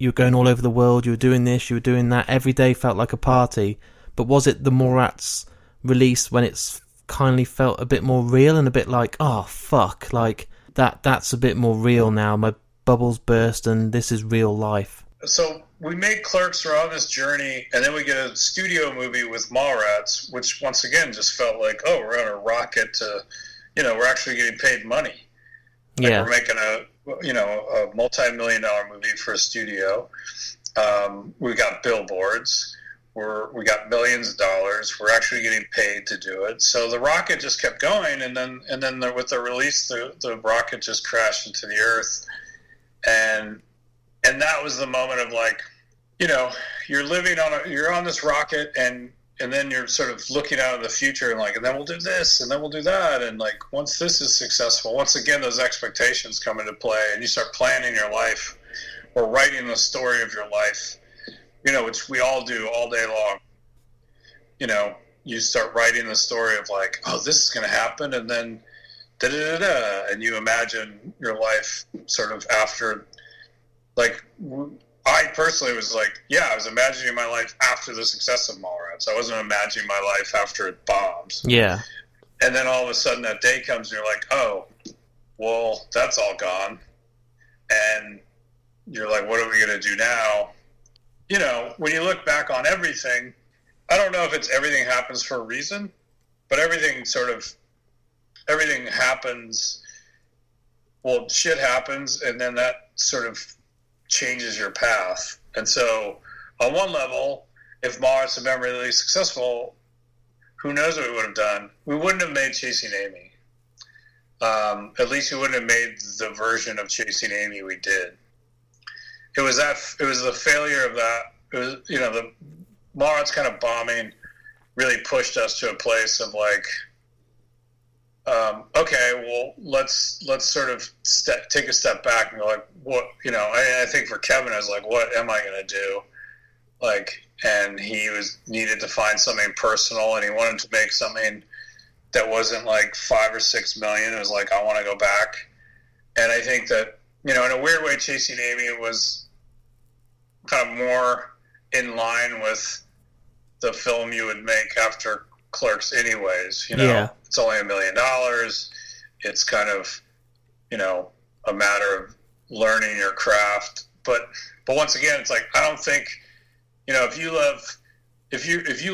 were going all over the world, you were doing this, you were doing that, every day felt like a party? But was it the Mallrats release when it's kindly felt a bit more real and a bit like, oh fuck, like that's a bit more real now, my bubbles burst and this is real life? So we made Clerks, we're on this journey, and then we get a studio movie with Mallrats, which once again just felt like, oh, we're on a rocket to, we're actually getting paid money. Like, we're making a multi-million-dollar movie for a studio. We got billboards. We got millions of dollars. We're actually getting paid to do it. So the rocket just kept going, and then with the release, the rocket just crashed into the earth, and that was the moment of like, you know, you're on this rocket, and then you're sort of looking out in the future and like, and then we'll do this, and then we'll do that, and like once this is successful, once again those expectations come into play, and you start planning your life or writing the story of your life, you know, which we all do all day long. You know, you start writing the story of like, oh, this is going to happen, and then da da da da, and you imagine your life sort of after, like. I personally was like, I was imagining my life after the success of Mallrats. I wasn't imagining my life after it bombs. Yeah. And then all of a sudden that day comes and you're like, oh, well, that's all gone. And you're like, what are we going to do now? You know, when you look back on everything, I don't know if it's everything happens for a reason, but everything happens. Well, shit happens, and then that sort of changes your path. And so on one level, if Mallrats had been really successful, who knows what we would have done. We wouldn't have made Chasing Amy. At least we wouldn't have made the version of Chasing Amy we did. It was the failure of that. It was, you know, the Mallrats kind of bombing really pushed us to a place of like, okay, well, let's sort of take a step back and go like, what, you know, I think for Kevin, I was like, what am I going to do? Like, and he needed to find something personal, and he wanted to make something that wasn't like 5 or 6 million. It was like, I want to go back. And I think that, you know, in a weird way, Chasing Amy was kind of more in line with the film you would make after Clerks anyways, you know. Yeah. It's only $1 million. It's kind of, you know, a matter of learning your craft. But once again, it's like, I don't think, you know, if you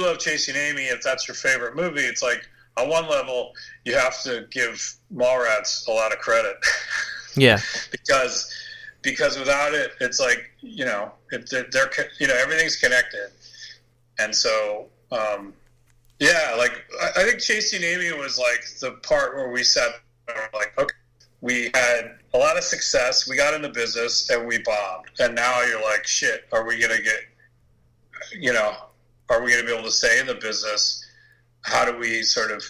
love Chasing Amy, if that's your favorite movie, it's like on one level you have to give Mallrats a lot of credit. Yeah. because without it, it's like, you know, they're you know, everything's connected. And so yeah, like I think Chasing Amy was like the part where we sat there like, okay, we had a lot of success, we got in the business, and we bombed. And now you're like, shit, are we going to get, you know, are we going to be able to stay in the business? How do we sort of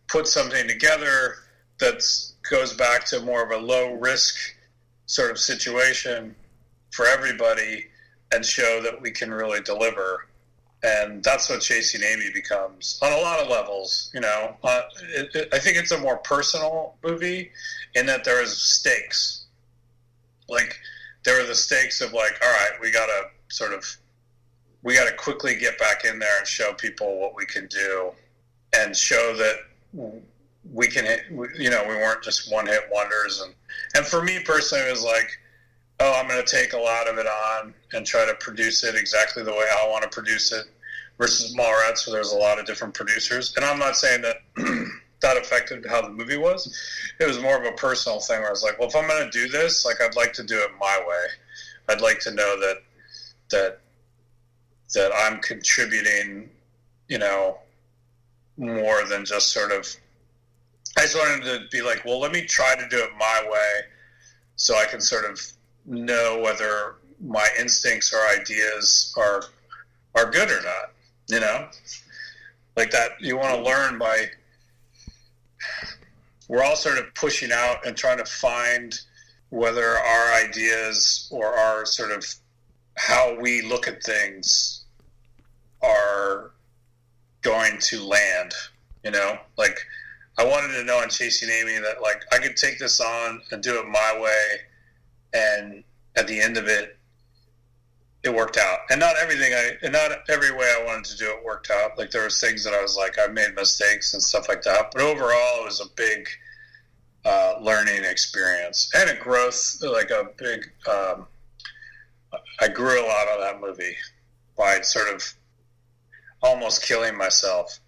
put something together that goes back to more of a low risk sort of situation for everybody and show that we can really deliver? And that's what Chasing Amy becomes on a lot of levels, you know. I think it's a more personal movie in that there is stakes. Like, there are the stakes of like, all right, we got to quickly get back in there and show people what we can do and show that we can hit, you know, we weren't just one-hit wonders. And for me personally, it was like, oh, I'm going to take a lot of it on and try to produce it exactly the way I want to produce it, versus Mallrats, where there's a lot of different producers. And I'm not saying that that affected how the movie was. It was more of a personal thing where I was like, well, if I'm going to do this, like, I'd like to do it my way. I'd like to know that I'm contributing, you know, more than just sort of, I just wanted to be like, well, let me try to do it my way so I can sort of know whether my instincts or ideas are good or not, you know? Like that, you want to learn by, we're all sort of pushing out and trying to find whether our ideas or our sort of how we look at things are going to land, you know? Like, I wanted to know in Chasing Amy that, like, I could take this on and do it my way, and at the end of it, it worked out. And not every way I wanted to do it worked out. Like, there was things that I was like, I made mistakes and stuff like that. But overall, it was a big learning experience and a growth, like a big, I grew a lot on that movie by sort of almost killing myself.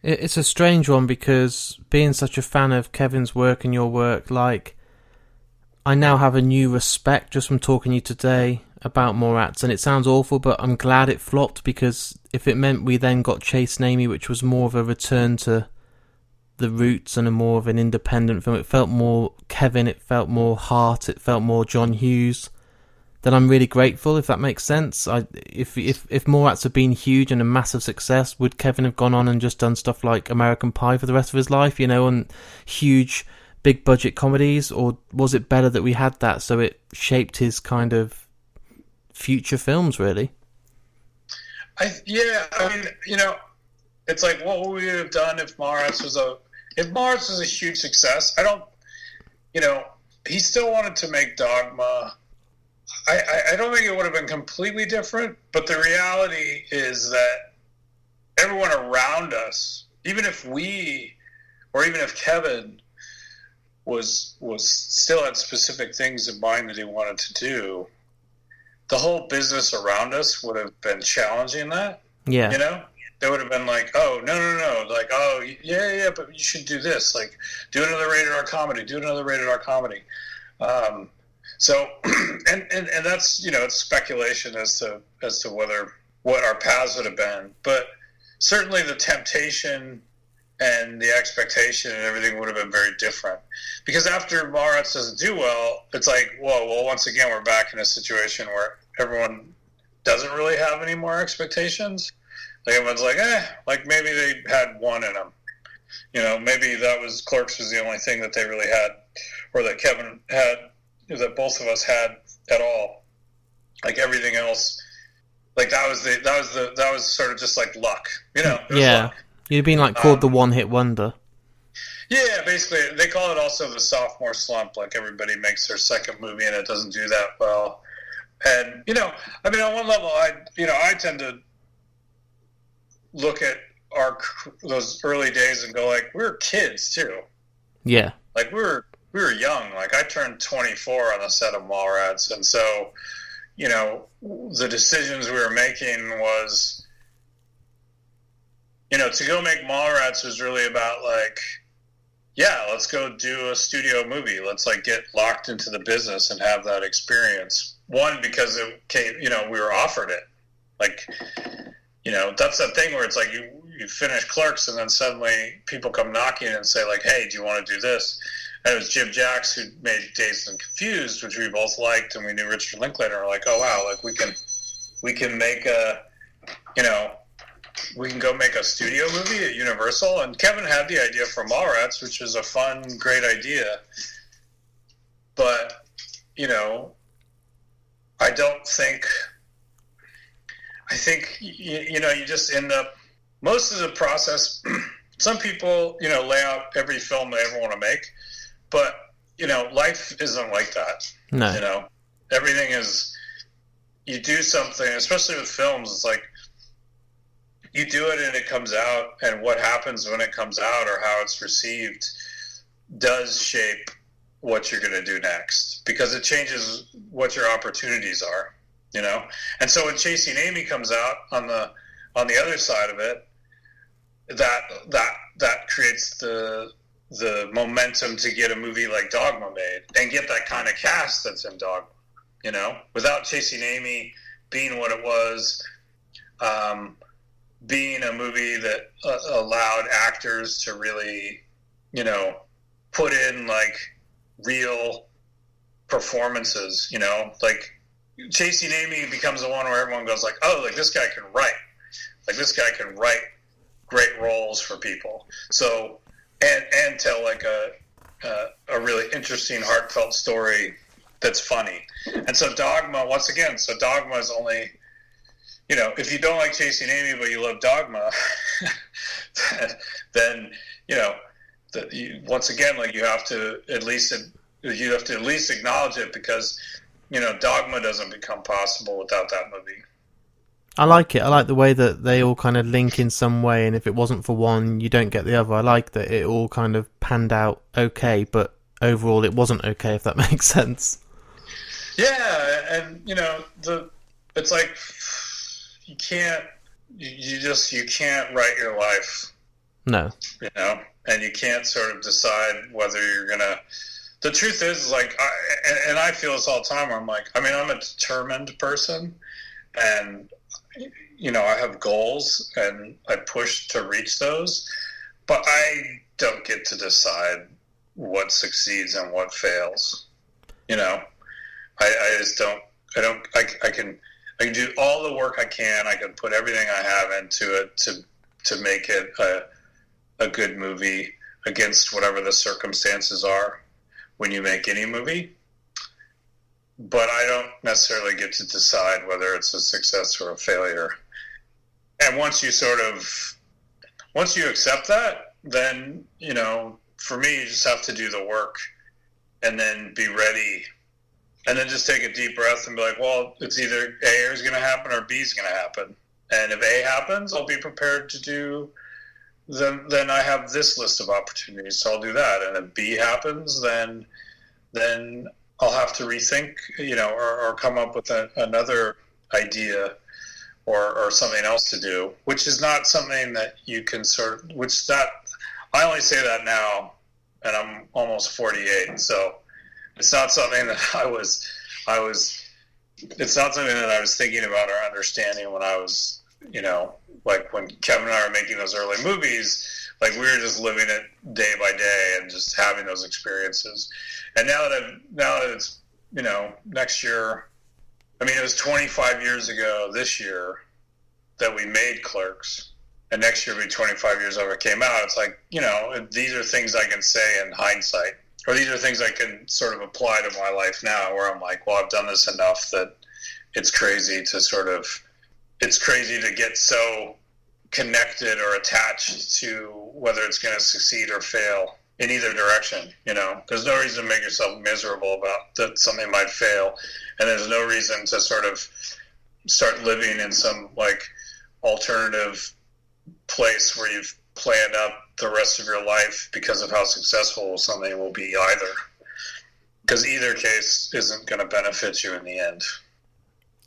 It's a strange one because being such a fan of Kevin's work and your work, like, I now have a new respect just from talking to you today about Mallrats, and it sounds awful, but I'm glad it flopped, because if it meant we then got Chasing Amy, which was more of a return to the roots and a more of an independent film, it felt more Kevin, it felt more Hart, it felt more John Hughes, then I'm really grateful, if that makes sense. If Mallrats had been huge and a massive success, would Kevin have gone on and just done stuff like American Pie for the rest of his life, and huge, big budget comedies? Or was it better that we had that so it shaped his kind of future films, really? I mean, it's like, what would we have done if Mallrats was a huge success? I don't, he still wanted to make Dogma. I don't think it would have been completely different, but the reality is that everyone around us, even if Kevin was still had specific things in mind that he wanted to do, the whole business around us would have been challenging that. Yeah. They would have been like, oh, no. Like, oh, yeah, but you should do this. Like, do another rated R comedy. So, and that's, it's speculation as to what our paths would have been. But certainly the temptation and the expectation and everything would have been very different. Because after Mallrats doesn't do well, it's like, well, once again, we're back in a situation where everyone doesn't really have any more expectations. Like, everyone's like, like maybe they had one in them. Maybe Clerks was the only thing that they really had, or that Kevin had, that both of us had at all. Like, everything else, like that was sort of just like luck, Luck. You've been like called the one-hit wonder. Yeah, basically, they call it also the sophomore slump. Like, everybody makes their second movie and it doesn't do that well. And I mean, on one level, I tend to look at those early days and go, like, we were kids too. Yeah. Like, we were young. Like, I turned 24 on the set of Mallrats, and so, the decisions we were making was, to go make Mallrats was really about, like, yeah, let's go do a studio movie. Let's, like, get locked into the business and have that experience. One, because it came, we were offered it. Like, that's that thing where it's like you finish Clerks and then suddenly people come knocking and say, like, hey, do you want to do this? And it was Jim Jacks who made Dazed and Confused, which we both liked, and we knew Richard Linklater. And we're like, oh, wow, like, we can make we can go make a studio movie at Universal. And Kevin had the idea for Mallrats, which was a fun, great idea. But, I think, you just end up, most of the process, some people, lay out every film they ever want to make, but, life isn't like that. No. Everything is, you do something, especially with films, it's like, you do it and it comes out, and what happens when it comes out or how it's received does shape what you're going to do next, because it changes what your opportunities are. And so when Chasing Amy comes out on the other side of it, that creates the momentum to get a movie like Dogma made and get that kind of cast that's in Dogma. Without Chasing Amy being what it was, being a movie that allowed actors to really, put in, like, real performances. Like, Chasing Amy becomes the one where everyone goes, like, oh, like, this guy can write. Like, this guy can write great roles for people. So, and tell, like, a really interesting, heartfelt story that's funny. And so Dogma, once again, Dogma is only, if you don't like Chasing Amy but you love Dogma, then, once again, like, you have to at least acknowledge it, because Dogma doesn't become possible without that movie. I like it. I like the way that they all kind of link in some way, and if it wasn't for one, you don't get the other. I like that it all kind of panned out okay, but overall it wasn't okay, if that makes sense. Yeah, and it's like you can't write your life. No. And you can't sort of decide whether you're gonna. The truth is, like, I feel this all the time. I'm like, I'm a determined person, and I have goals, and I push to reach those, but I don't get to decide what succeeds and what fails. I just don't. I can do all the work I can. I can put everything I have into it to make it a good movie against whatever the circumstances are when you make any movie. But I don't necessarily get to decide whether it's a success or a failure. And once you accept that, then, for me, you just have to do the work and then be ready. And then just take a deep breath and be like, well, it's either A is going to happen or B is going to happen. And if A happens, I'll be prepared to do, then I have this list of opportunities, so I'll do that. And if B happens, then I'll have to rethink, or come up with another idea or something else to do, which is not something that you can I only say that now, and I'm almost 48, so it's not something that it's not something that I was thinking about or understanding when I was, like when Kevin and I were making those early movies, like we were just living it day by day and just having those experiences. And now that it's, next year, it was 25 years ago this year that we made Clerks, and next year will be 25 years over it came out. It's like, these are things I can say in hindsight, or these are things I can sort of apply to my life now, where I'm like, well, I've done this enough that it's crazy to get so connected or attached to whether it's going to succeed or fail in either direction. There's no reason to make yourself miserable about that something might fail, and there's no reason to sort of start living in some like alternative place where you've planned up the rest of your life because of how successful something will be either, because either case isn't going to benefit you in the end.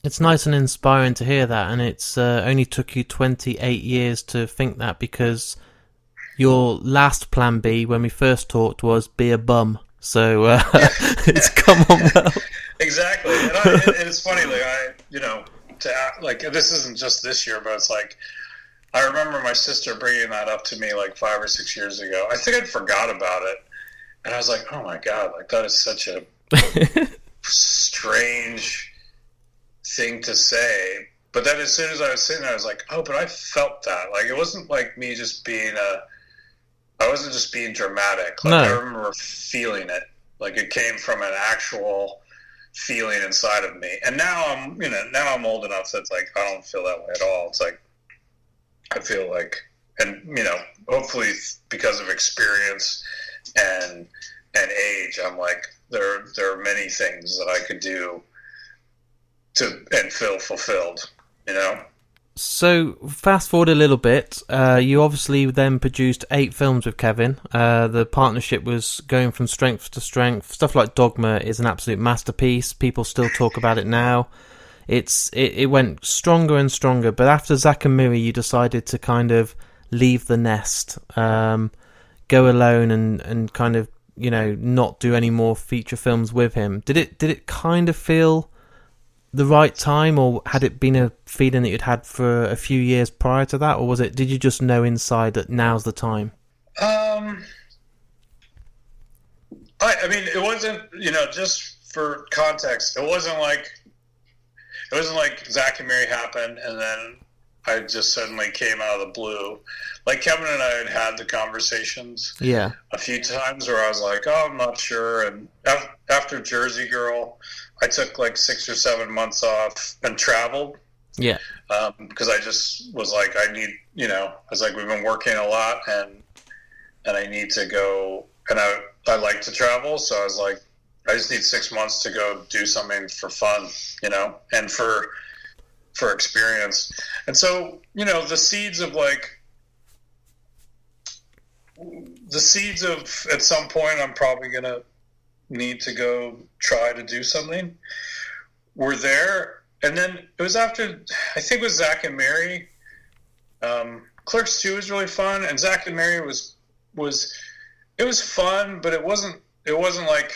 It's nice and inspiring to hear that, and it's only took you 28 years to think that, because your last plan B when we first talked was be a bum. So it's come on well. Exactly. And it's funny, this isn't just this year, but it's like, I remember my sister bringing that up to me like 5 or 6 years ago. I think I'd forgot about it. And I was like, oh my God, like that is such a strange thing to say. But then as soon as I was sitting there, I was like, oh, but I felt that. Like, it wasn't like me just I wasn't just being dramatic. Like, no. I remember feeling it. Like, it came from an actual feeling inside of me. And now I'm old enough that, like, I don't feel that way at all. It's like, I feel like, and, hopefully because of experience and age, I'm like, there are many things that I could do and feel fulfilled, So, fast forward a little bit, you obviously then produced 8 films with Kevin. The partnership was going from strength to strength. Stuff like Dogma is an absolute masterpiece. People still talk about it now. It went stronger and stronger, but after Zack and Miri, you decided to kind of leave the nest, go alone and kind of, not do any more feature films with him. Did it kind of feel the right time, or had it been a feeling that you'd had for a few years prior to that, or did you just know inside that now's the time? It wasn't, just for context, it wasn't like Zack and Miri happened and then I just suddenly came out of the blue. Like, Kevin and I had the conversations a few times where I was like, oh, I'm not sure. And after Jersey Girl, I took like 6 or 7 months off and traveled. Yeah. Because I just was like, I was like, we've been working a lot and I need to go, and I like to travel. So I was like, I just need 6 months to go do something for fun, and for experience. And so, the seeds of at some point I'm probably going to need to go try to do something were there. And then it was after, I think it was Zack and Miri. Clerks 2 was really fun, and Zack and Miri was fun, but it wasn't like,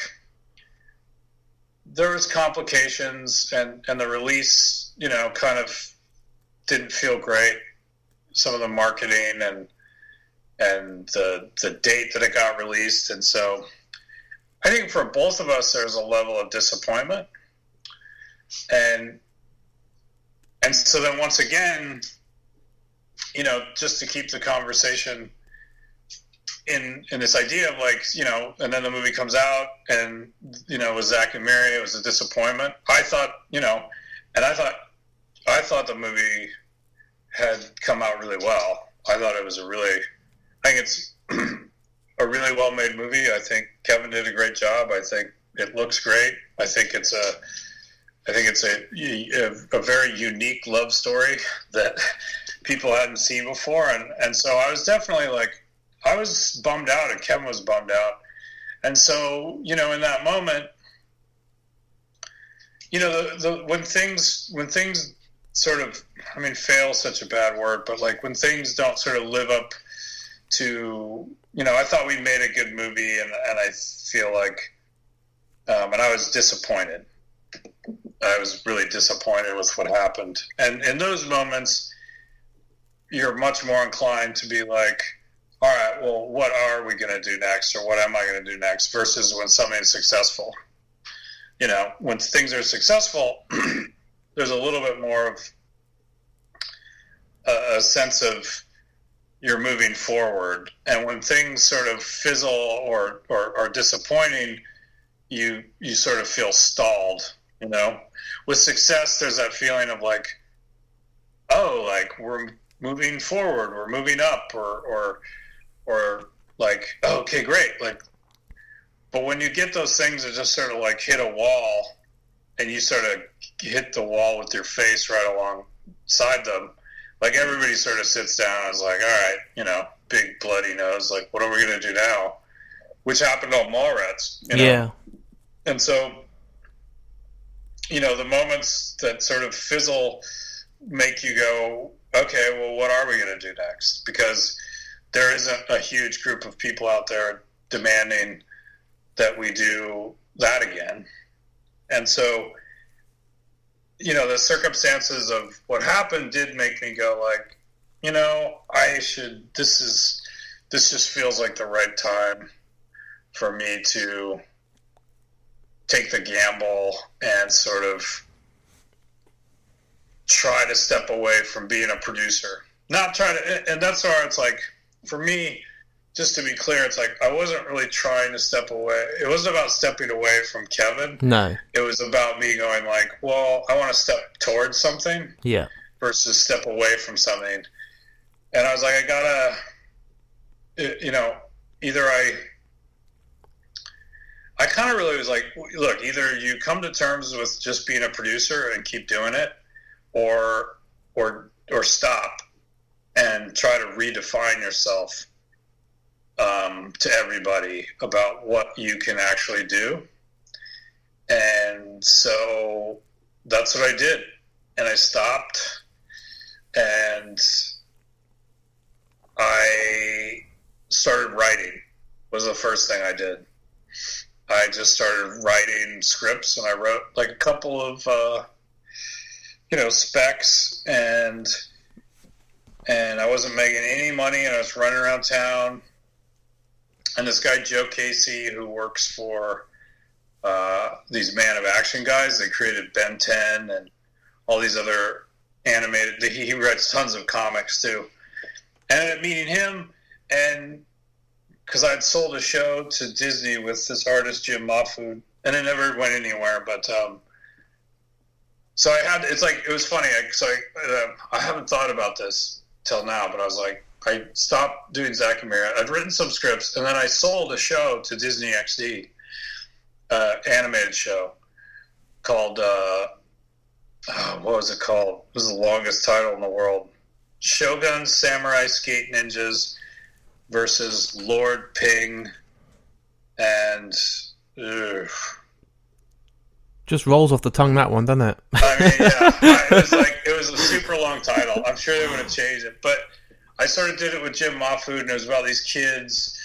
there was complications and the release, kind of didn't feel great. Some of the marketing and the date that it got released. And so I think for both of us, there's a level of disappointment. And so then once again, just to keep the conversation in this idea of like, and then the movie comes out and, with Zach and Mary, it was a disappointment. I thought, I thought the movie had come out really well. I thought it was I think it's a really well-made movie. I think Kevin did a great job. I think it looks great. I think it's a very unique love story that people hadn't seen before. And so I was definitely like, I was bummed out and Kevin was bummed out. And so, in that moment, when things sort of, fail is such a bad word, but like when things don't sort of live up to, I thought we made a good movie and I feel like, and I was disappointed. I was really disappointed with what happened. And in those moments, you're much more inclined to be like, all right, well, what are we going to do next? Or what am I going to do next? Versus when something's successful. When things are successful, there's a little bit more of a sense of you're moving forward. And when things sort of fizzle or are disappointing, you sort of feel stalled, With success, there's that feeling of like, oh, like we're moving forward, we're moving up, or like, oh, okay, great. Like, but when you get those things that just sort of like hit a wall and you sort of hit the wall with your face right alongside them, like everybody sort of sits down and is like, all right, big bloody nose, like, what are we going to do now? Which happened on Mallrats, Yeah. And so, the moments that sort of fizzle make you go, okay, well, what are we going to do next? Because there isn't a huge group of people out there demanding that we do that again. And so, the circumstances of what happened did make me go like, this just feels like the right time for me to take the gamble and sort of try to step away from being a producer. Not try to, and that's where it's like, for me, just to be clear, it's like I wasn't really trying to step away. It wasn't about stepping away from Kevin. No. It was about me going like, well, I want to step towards something. Yeah. Versus step away from something. And I was like, I gotta, either I kind of really was like, look, either you come to terms with just being a producer and keep doing it, or stop and try to redefine yourself to everybody about what you can actually do. And so that's what I did. And I stopped and I started writing was the first thing I did. I just started writing scripts and I wrote like a couple of, specs and I wasn't making any money and I was running around town. And this guy, Joe Casey, who works for these Man of Action guys, they created Ben 10 and all these other animated, he writes tons of comics too. I ended up meeting him, and because I'd sold a show to Disney with this artist, Jim Mahfood, and it never went anywhere, but so I had, it's like, it was funny, I haven't thought about this till now, but I was like, I stopped doing Zack and Miri. I'd written some scripts, and then I sold a show to Disney XD, animated show called, what was it called? It was the longest title in the world. Shogun Samurai Skate Ninjas versus Lord Ping and... Just rolls off the tongue, that one, doesn't it? I mean, yeah. It was a super long title. I'm sure they would have changed it. But I sort of did it with Jim Mahfood, and it was about these kids,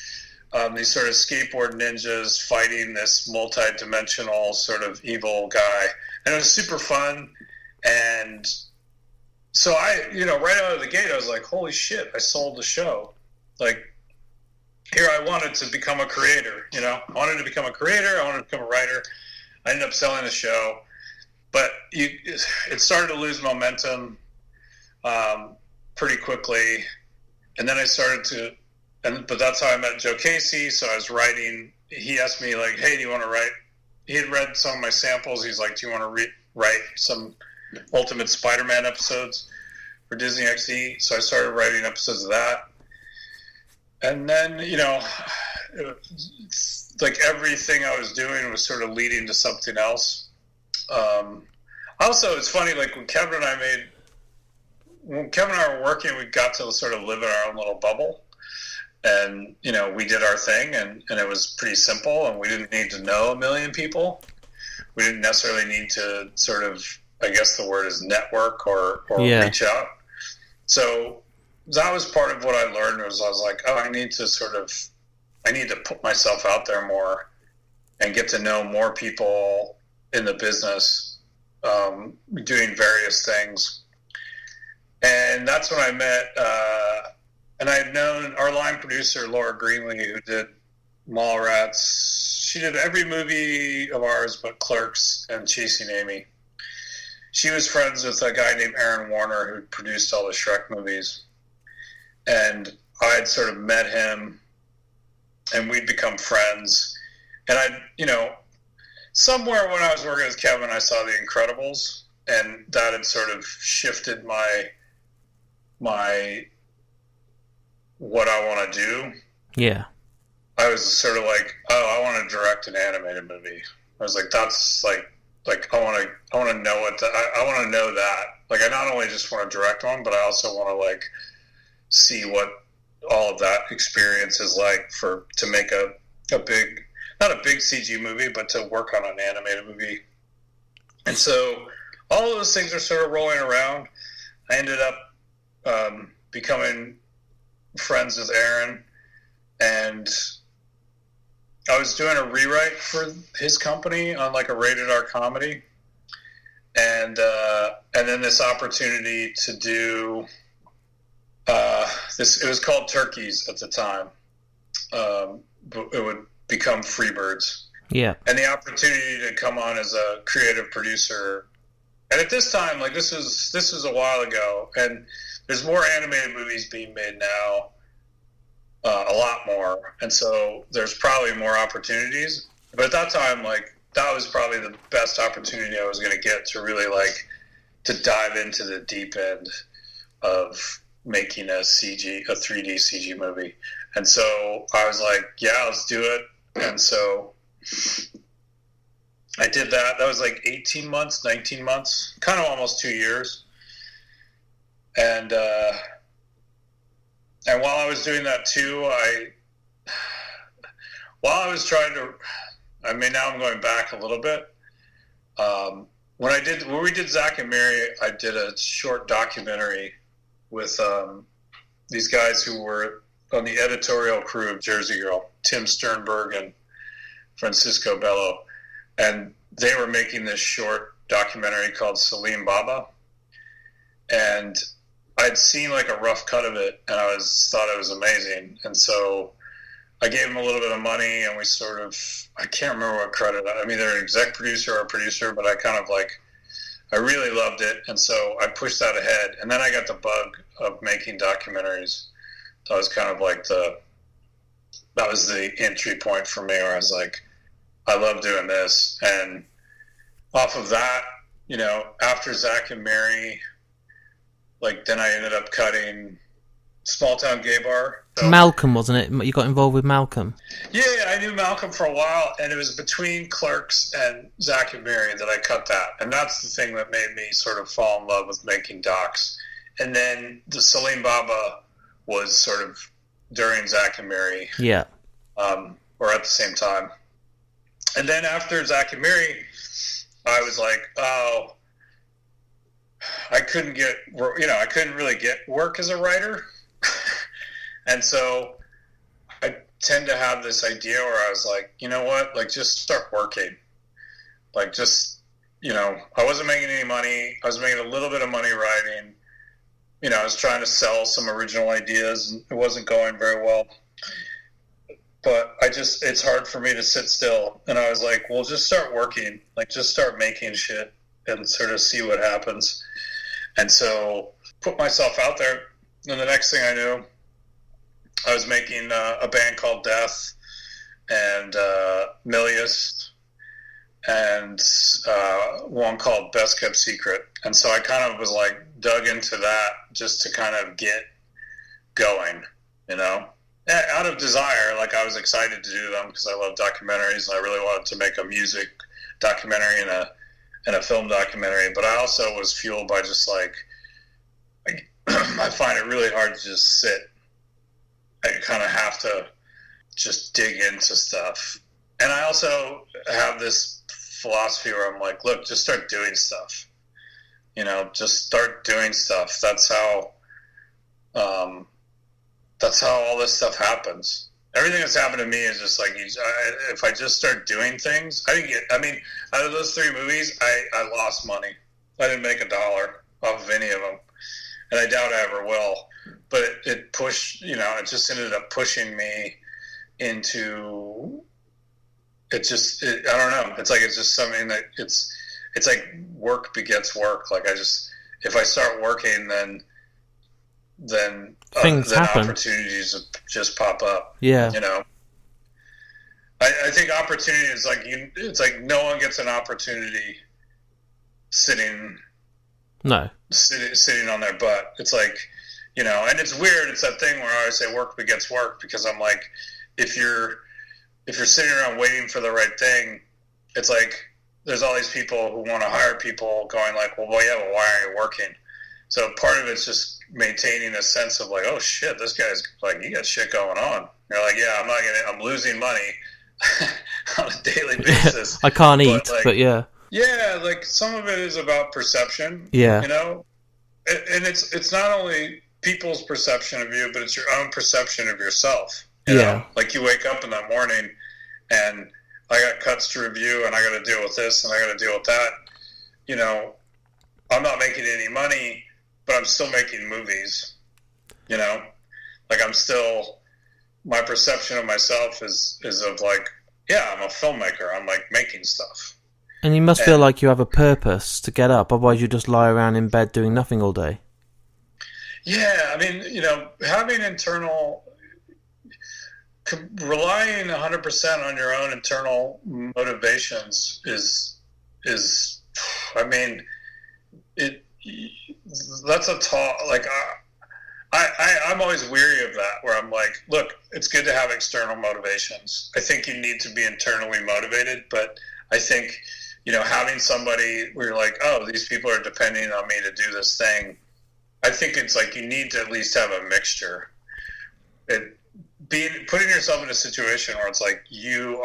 these sort of skateboard ninjas fighting this multi-dimensional sort of evil guy. And it was super fun. And so I, right out of the gate, I was like, holy shit, I sold the show. Like, here I wanted to become a creator, I wanted to become a creator. I wanted to become a writer. I ended up selling the show. but it started to lose momentum pretty quickly, and then I started to, but that's how I met Joe Casey. So I was writing. He asked me like, "Hey, do you want to write?" He had read some of my samples. He's like, "Do you want to write some Ultimate Spider-Man episodes for Disney XD?" So I started writing episodes of that, and then like everything I was doing was sort of leading to something else. Also, it's funny, like when Kevin and I were working, we got to sort of live in our own little bubble. And, we did our thing, and it was pretty simple, and we didn't need to know a million people. We didn't necessarily need to sort of, I guess the word is network or reach out. So that was part of what I learned. I was like, I need to put myself out there more and get to know more people in the business, doing various things. And that's when I met, and I had known our line producer, Laura Greenlee, who did Mallrats. She did every movie of ours but Clerks and Chasing Amy. She was friends with a guy named Aaron Warner who produced all the Shrek movies. And I had sort of met him, and we'd become friends. And somewhere when I was working with Kevin, I saw The Incredibles, and that had sort of shifted my what I want to do. Yeah. I was sort of like, I want to direct an animated movie. I was like, that's like I want to know I want to know that. Like, I not only just want to direct one, but I also want to like see what all of that experience is like to make a big, not a big CG movie, but to work on an animated movie. And so all of those things are sort of rolling around. I ended up becoming friends with Aaron, and I was doing a rewrite for his company on like a rated R comedy, and then this opportunity to do this. It was called Turkeys at the time, but it would become Freebirds. Yeah, and the opportunity to come on as a creative producer. And at this time, like this was a while ago, and there's more animated movies being made now, a lot more, and so there's probably more opportunities. But at that time, like that was probably the best opportunity I was going to get to really like to dive into the deep end of making a 3D CG movie. And so I was like, yeah, let's do it. And so I did that. That was like 18 months, 19 months, kind of almost 2 years. And while I was doing that too, while I was trying to, now I'm going back a little bit. When we did Zack and Mary, I did a short documentary with these guys who were on the editorial crew of Jersey Girl, Tim Sternberg and Francisco Bello. And they were making this short documentary called Salim Baba. And I'd seen like a rough cut of it, and I thought it was amazing. And so I gave them a little bit of money, and we sort of, I can't remember what credit. I'm either an exec producer or a producer, but I kind of like, I really loved it. And so I pushed that ahead. And then I got the bug of making documentaries. So I was kind of like that was the entry point for me, where I was like, I love doing this. And off of that, after Zack and Mary, like then I ended up cutting Small Town Gay Bar. So, Malcolm, wasn't it? You got involved with Malcolm. Yeah, I knew Malcolm for a while, and it was between Clerks and Zack and Mary that I cut that. And that's the thing that made me sort of fall in love with making docs. And then the Salim Baba was sort of during Zack and Mary. Yeah. Or at the same time. And then after Zack and Mary, I was like, oh, I couldn't really get work as a writer. And so I tend to have this idea where I was like, you know what, like just start working. Like just, I wasn't making any money. I was making a little bit of money writing. I was trying to sell some original ideas, and it wasn't going very well. But it's hard for me to sit still. And I was like, well, just start working. Like just start making shit. and sort of see what happens. And so put myself out there. And the next thing I knew, I was making a band called Death and Milius and one called Best Kept Secret. And so I kind of was like dug into that just to kind of get going, you know, out of desire. Like I was excited to do them because I love documentaries and I really wanted to make a music documentary and a film documentary. But I also was fueled by just like, I find it really hard to just sit. I kind of have to just dig into stuff. And I also have this philosophy where I'm like, look, just start doing stuff. You know, just start doing stuff. That's how all this stuff happens. Everything that's happened to me is just like, if I just start doing things, out of those 3 movies, I lost money. I didn't make $1 off of any of them. And I doubt I ever will. But it pushed, you know, it just ended up pushing me into, I don't know. It's just something that it's like work begets work. Like if I start working, then things happen. Opportunities just pop up. Yeah. You know, I think opportunity is like, it's like no one gets an opportunity sitting on their butt. It's like, you know, and it's weird. It's that thing where I always say work begets work, because I'm like, if you're sitting around waiting for the right thing, it's like there's all these people who want to hire people going like, well, why are you working? So part of it's just maintaining a sense of like, oh shit, this guy's like, he got shit going on. You're like, yeah, I'm losing money on a daily basis. I can't eat, but yeah. Yeah, like some of it is about perception. Yeah. You know? And it's not only people's perception of you, but it's your own perception of yourself. You know? Like you wake up in that morning and I got cuts to review and I got to deal with this and I got to deal with that. You know, I'm not making any money, but I'm still making movies. You know? Like my perception of myself is of like, yeah, I'm a filmmaker. I'm like making stuff. And you must feel like you have a purpose to get up, otherwise you just lie around in bed doing nothing all day. Yeah, I mean, you know, having relying 100% on your own internal motivations is, I mean, that's a talk, like, I'm always weary of that, where I'm like, look, it's good to have external motivations. I think you need to be internally motivated, but I think, you know, having somebody where you're like, oh, these people are depending on me to do this thing, I think it's like you need to at least have a mixture. Putting yourself in a situation where it's like you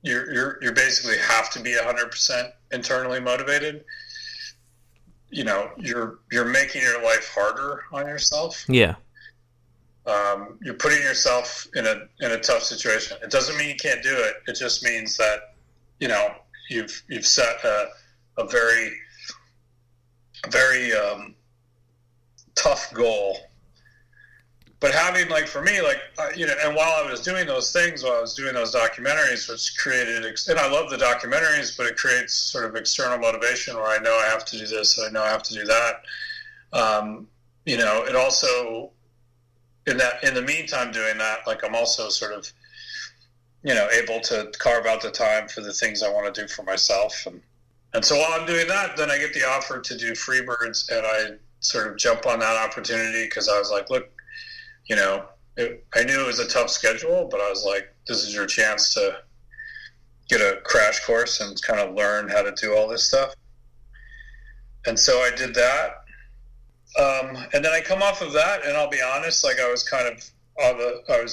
basically have to be 100% internally motivated. You know, you're making your life harder on yourself. Yeah. You're putting yourself in a tough situation. It doesn't mean you can't do it. It just means that, you know, you've set a very, very tough goal. But having, like, for me, like, you know, and while I was doing those things, while I was doing those documentaries, which created, and I love the documentaries, but it creates sort of external motivation where I know I have to do this, and I know I have to do that. You know, it also, in the meantime doing that, like, I'm also sort of, you know, able to carve out the time for the things I want to do for myself. And so while I'm doing that, then I get the offer to do Freebirds, and I sort of jump on that opportunity because I was like, look, you know, I knew it was a tough schedule, but I was like, this is your chance to get a crash course and kind of learn how to do all this stuff. And so I did that. And then I come off of that, and I'll be honest, like I was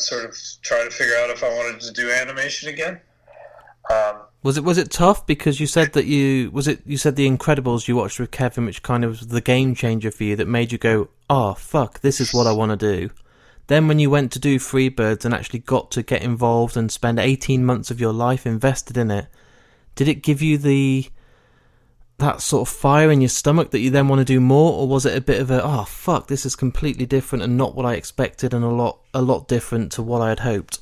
sort of trying to figure out if I wanted to do animation again. Was it tough because you said that you said The Incredibles you watched with Kevin, which kind of was the game changer for you that made you go, oh fuck, this is what I want to do. Then when you went to do Freebirds and actually got to get involved and spend 18 months of your life invested in it, did it give you that sort of fire in your stomach that you then want to do more, or was it a bit of a, oh fuck, this is completely different and not what I expected and a lot different to what I had hoped?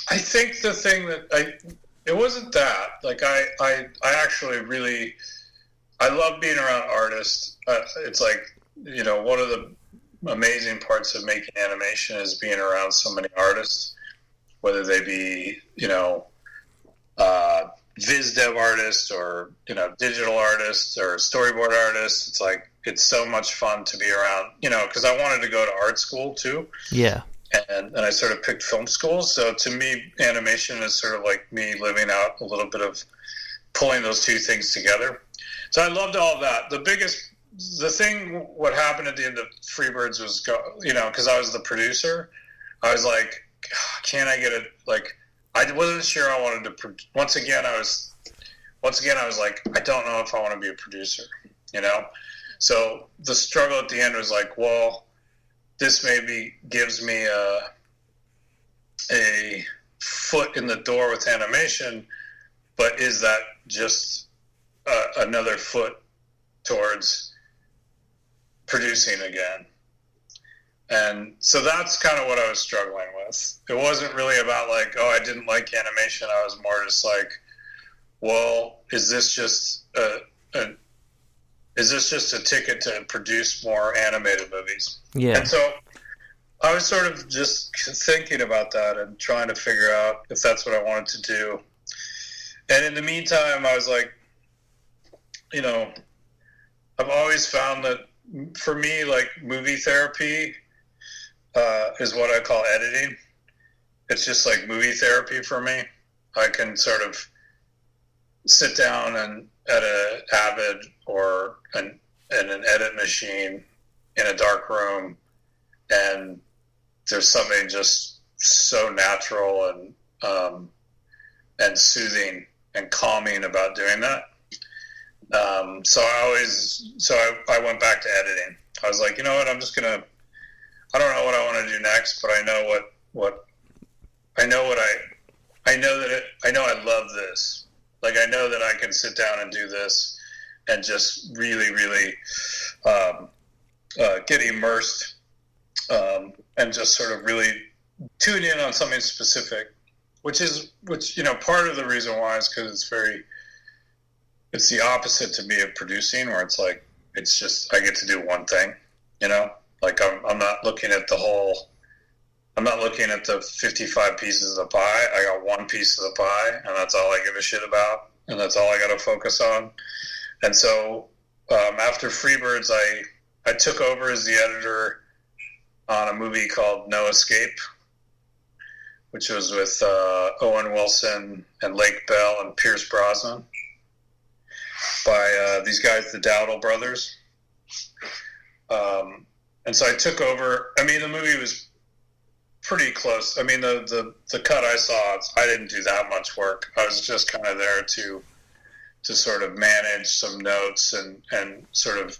I think the thing that it wasn't that. Like I actually really, I love being around artists. It's like, one of the amazing parts of making animation is being around so many artists, whether they be, viz dev artists or, digital artists or storyboard artists. It's like, it's so much fun to be around, because I wanted to go to art school too. Yeah. And I sort of picked film school. So to me, animation is sort of like me living out a little bit of pulling those two things together. So I loved all of that. What happened at the end of Freebirds was, because I was the producer, I was like, can I get it? Like, I wasn't sure I wanted to, once again, I was like, I don't know if I want to be a producer, So the struggle at the end was like, well, this maybe gives me a foot in the door with animation, but is that just another foot towards producing again? And so that's kind of what I was struggling with. It wasn't really about like, oh, I didn't like animation. I was more just like, well, is this just a ticket to produce more animated movies? Yeah. And so I was sort of just thinking about that and trying to figure out if that's what I wanted to do. And in the meantime, I was like, I've always found that for me, like movie therapy is what I call editing. It's just like movie therapy for me. I can sort of sit down and at an Avid or an edit machine in a dark room, and there's something just so natural and soothing and calming about doing that. So I went back to editing. I was like, you know what, I don't know what I want to do next, but I know I love this. Like, I know that I can sit down and do this and just really, really get immersed and just sort of really tune in on something specific, which part of the reason why is because it's the opposite to me of producing, where it's like, it's just, I get to do one thing, like I'm not looking at I'm not looking at the 55 pieces of the pie. I got one piece of the pie, and that's all I give a shit about, and that's all I got to focus on. And so after Freebirds, I took over as the editor on a movie called No Escape, which was with Owen Wilson and Lake Bell and Pierce Brosnan, by these guys, the Dowdle brothers. And so I took over. I mean, the movie was pretty close. I mean, the cut I saw, I didn't do that much work. I was just kind of there to sort of manage some notes and sort of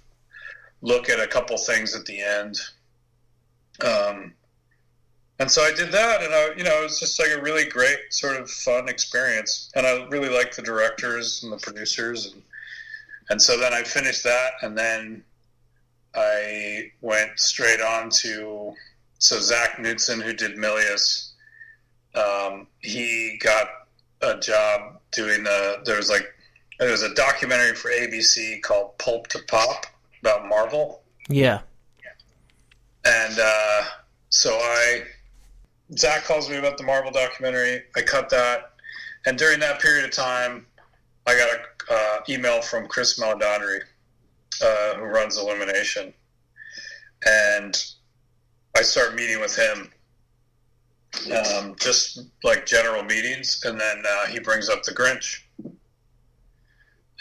look at a couple things at the end. And so I did that, and it was just like a really great sort of fun experience. And I really liked the directors and the producers, and so then I finished that, and then I went straight on to Zach Knudsen, who did Milius. He got a job doing there was a documentary for ABC called Pulp to Pop about Marvel. Yeah. And so Zach calls me about the Marvel documentary. I cut that, and during that period of time, I got an email from Chris Maladandri, who runs Illumination, and I start meeting with him, just like general meetings, and then he brings up the Grinch,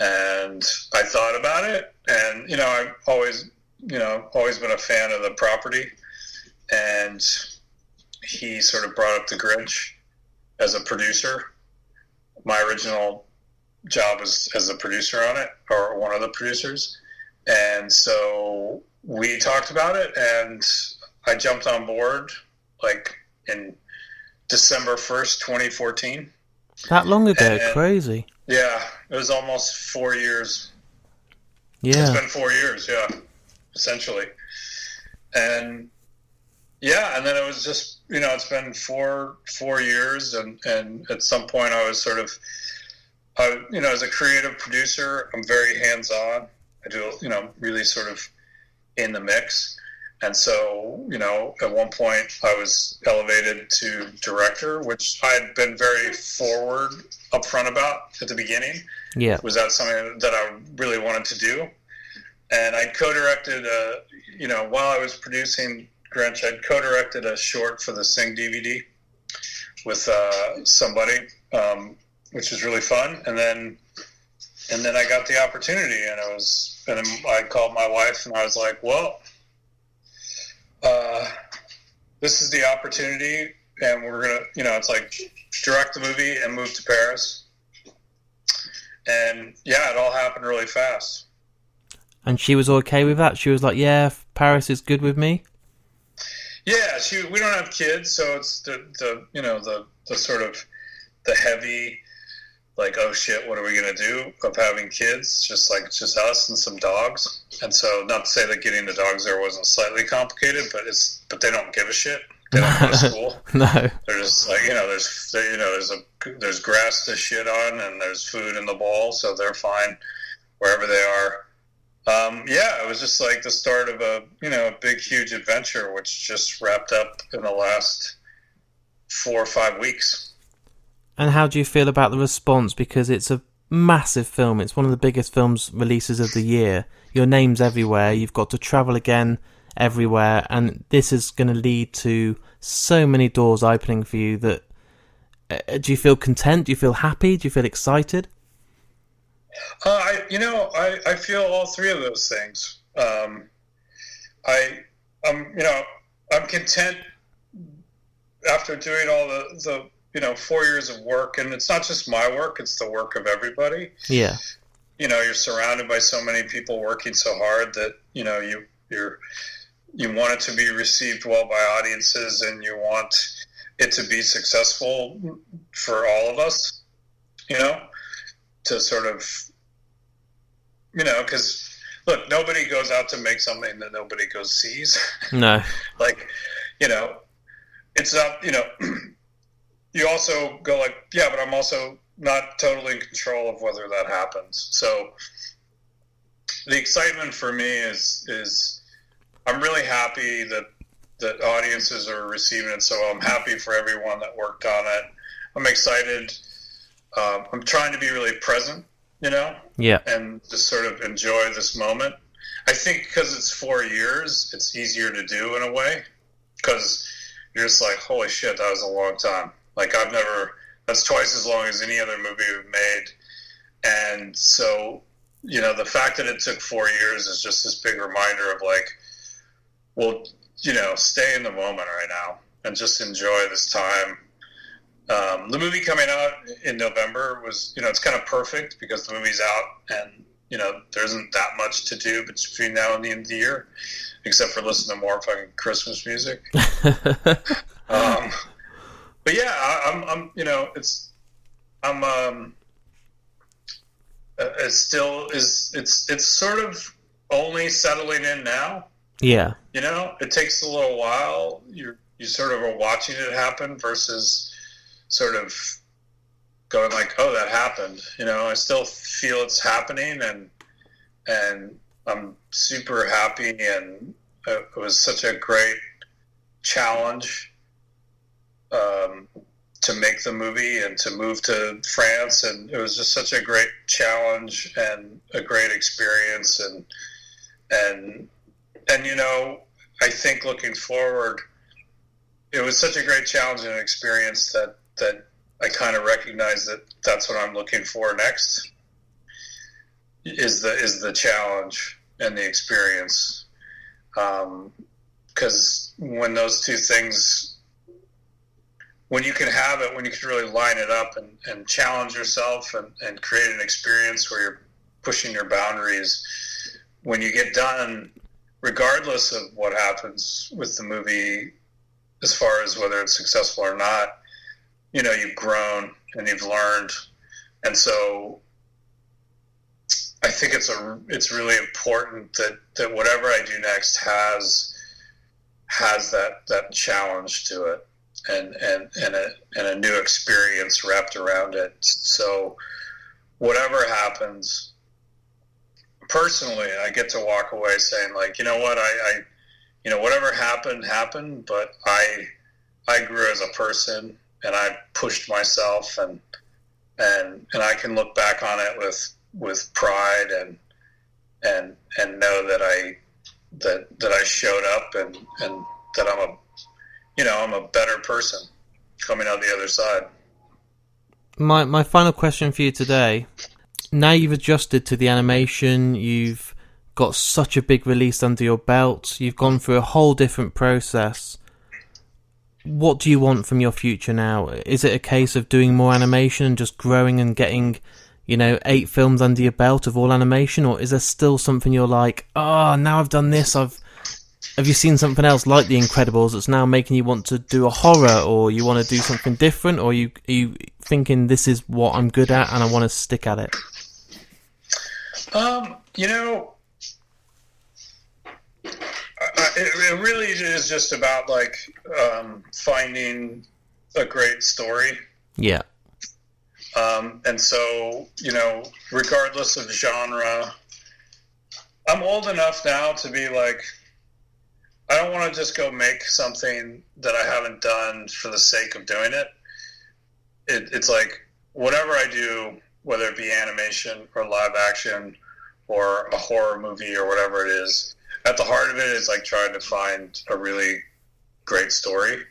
and I thought about it, and I've always been a fan of the property, and he sort of brought up the Grinch as a producer. My original job was as a producer on it, or one of the producers, and so we talked about it, and I jumped on board like in December 1st, 2014. That long ago, and, crazy. Yeah, it was almost 4 years. Yeah. It's been 4 years, yeah, essentially. And yeah, and then it was just it's been four years, and at some point I was sort of, as a creative producer, I'm very hands-on. I do, really sort of in the mix. And so, at one point I was elevated to director, which I had been very upfront about at the beginning. Yeah. Was that something that I really wanted to do? And I co-directed, while I was producing Grinch, I'd co-directed a short for the Sing DVD with somebody, which was really fun. And then I got the opportunity, and then I called my wife, and I was like, well, this is the opportunity, and we're gonna, it's like direct the movie and move to Paris. And yeah, it all happened really fast. And she was okay with that? She was like, yeah, Paris is good with me? Yeah, we don't have kids, so it's the sort of the heavy, like, oh shit, what are we going to do of having kids? It's just us and some dogs. And so, not to say that getting the dogs there wasn't slightly complicated, but they don't give a shit. They don't go to school. No. They're just like, there's grass to shit on, and there's food in the bowl, so they're fine wherever they are. It was just like the start of a big, huge adventure, which just wrapped up in the last 4 or 5 weeks. And how do you feel about the response? Because it's a massive film. It's one of the biggest films releases of the year. Your name's everywhere. You've got to travel again everywhere. And this is going to lead to so many doors opening for you. That do you feel content? Do you feel happy? Do you feel excited? I feel all three of those things. I'm content after doing all the 4 years of work, and it's not just my work, it's the work of everybody. Yeah. You're surrounded by so many people working so hard that, you want it to be received well by audiences, and you want it to be successful for all of us, to sort of, because look, nobody goes out to make something that nobody goes sees. No. Like, it's not, you also go like, yeah, but I'm also not totally in control of whether that happens. So the excitement for me is I'm really happy that audiences are receiving it. So I'm happy for everyone that worked on it. I'm excited. I'm trying to be really present, Yeah. and just sort of enjoy this moment. I think because it's 4 years, it's easier to do in a way, because you're just like, holy shit, that was a long time. Like, that's twice as long as any other movie we've made. And so, the fact that it took 4 years is just this big reminder of like, well, stay in the moment right now and just enjoy this time. The movie coming out in November was, it's kind of perfect because the movie's out, and, there isn't that much to do between now and the end of the year, except for listen to more fucking Christmas music. But yeah, it's sort of only settling in now. Yeah. It takes a little while. You sort of are watching it happen versus sort of going like, oh, that happened. I still feel it's happening, and I'm super happy, and it was such a great challenge to make the movie and to move to France, and it was just such a great challenge and a great experience, and I think looking forward, it was such a great challenge and experience that I kind of recognize that that's what I'm looking for next is the challenge and the experience, because when those two things, when you can have it, when you can really line it up and challenge yourself and create an experience where you're pushing your boundaries, when you get done, regardless of what happens with the movie, as far as whether it's successful or not, you've grown and you've learned. And so I think it's really important that whatever I do next has that challenge to it. and a new experience wrapped around it. So whatever happens, personally, I get to walk away saying, like, you know what, I whatever happened, but I grew as a person, and I pushed myself, and I can look back on it with pride and know that I showed up, and that I'm a better person coming out the other side. My final question for you today. Now you've adjusted to the animation, you've got such a big release under your belt, you've gone through a whole different process. What do you want from your future now? Is it a case of doing more animation and just growing and getting, 8 films under your belt of all animation? Or is there still something you're like, now I've done this, have you seen something else like The Incredibles that's now making you want to do a horror, or you want to do something different, or are you thinking this is what I'm good at and I want to stick at it? It really is just about finding a great story. Yeah. And so, regardless of genre, I'm old enough now to be like, I don't want to just go make something that I haven't done for the sake of doing it. It's like, whatever I do, whether it be animation or live action or a horror movie or whatever it is, at the heart of it is like trying to find a really great story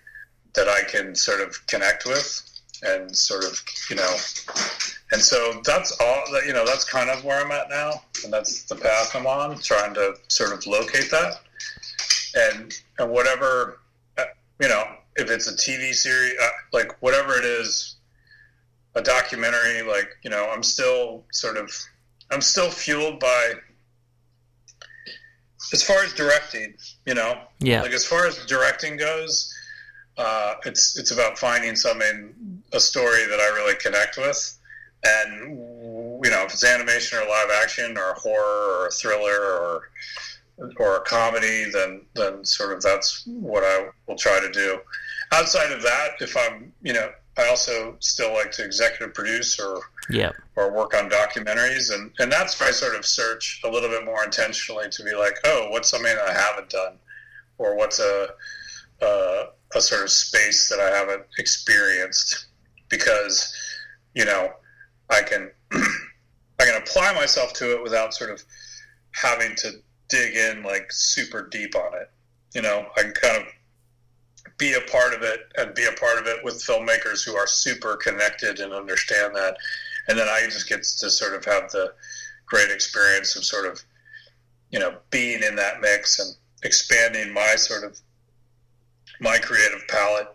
that I can sort of connect with, and sort of, and so that's all that, that's kind of where I'm at now, and that's the path I'm on, trying to sort of locate that. And whatever, if it's a TV series, whatever it is, a documentary, I'm still fueled by, as far as directing, Yeah. as far as directing goes, it's about finding a story that I really connect with. And, if it's animation or live action or horror or a thriller or a comedy, then sort of that's what I will try to do. Outside of that, if I'm, I also still like to executive produce or work on documentaries, and that's where I sort of search a little bit more intentionally to be like, oh, what's something that I haven't done, or what's a sort of space that I haven't experienced, because I can apply myself to it without sort of having to dig in super deep on it. I can kind of be a part of it, and be a part of it with filmmakers who are super connected and understand that. And then I just get to sort of have the great experience of sort of, being in that mix and expanding my creative palette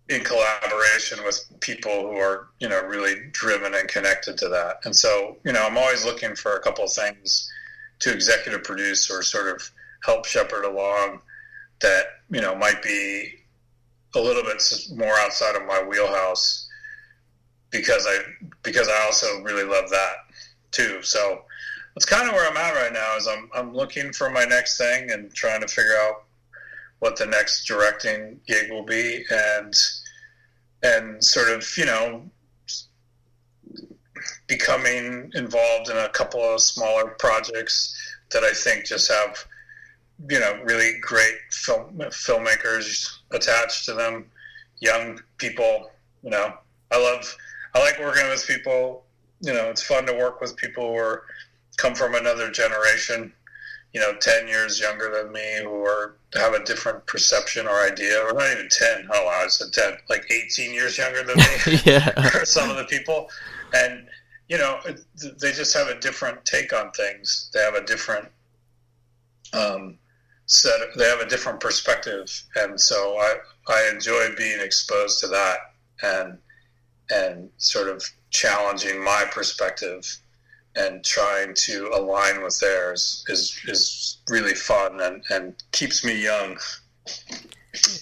in collaboration with people who are, really driven and connected to that. And so, I'm always looking for a couple of things to executive produce or sort of help shepherd along that, might be a little bit more outside of my wheelhouse, because I also really love that too. So that's kind of where I'm at right now, is I'm looking for my next thing and trying to figure out what the next directing gig will be, and sort of, becoming involved in a couple of smaller projects that I think just have, really great filmmakers attached to them, young people. I like working with people. It's fun to work with people who come from another generation, 10 years younger than me, who have a different perception or idea, or not even 10. Oh, wow, I said 10, 18 years younger than me. Yeah. Some of the people. And, they just have a different take on things. They have a different they have a different perspective. And so I enjoy being exposed to that, and sort of challenging my perspective and trying to align with theirs is really fun and keeps me young.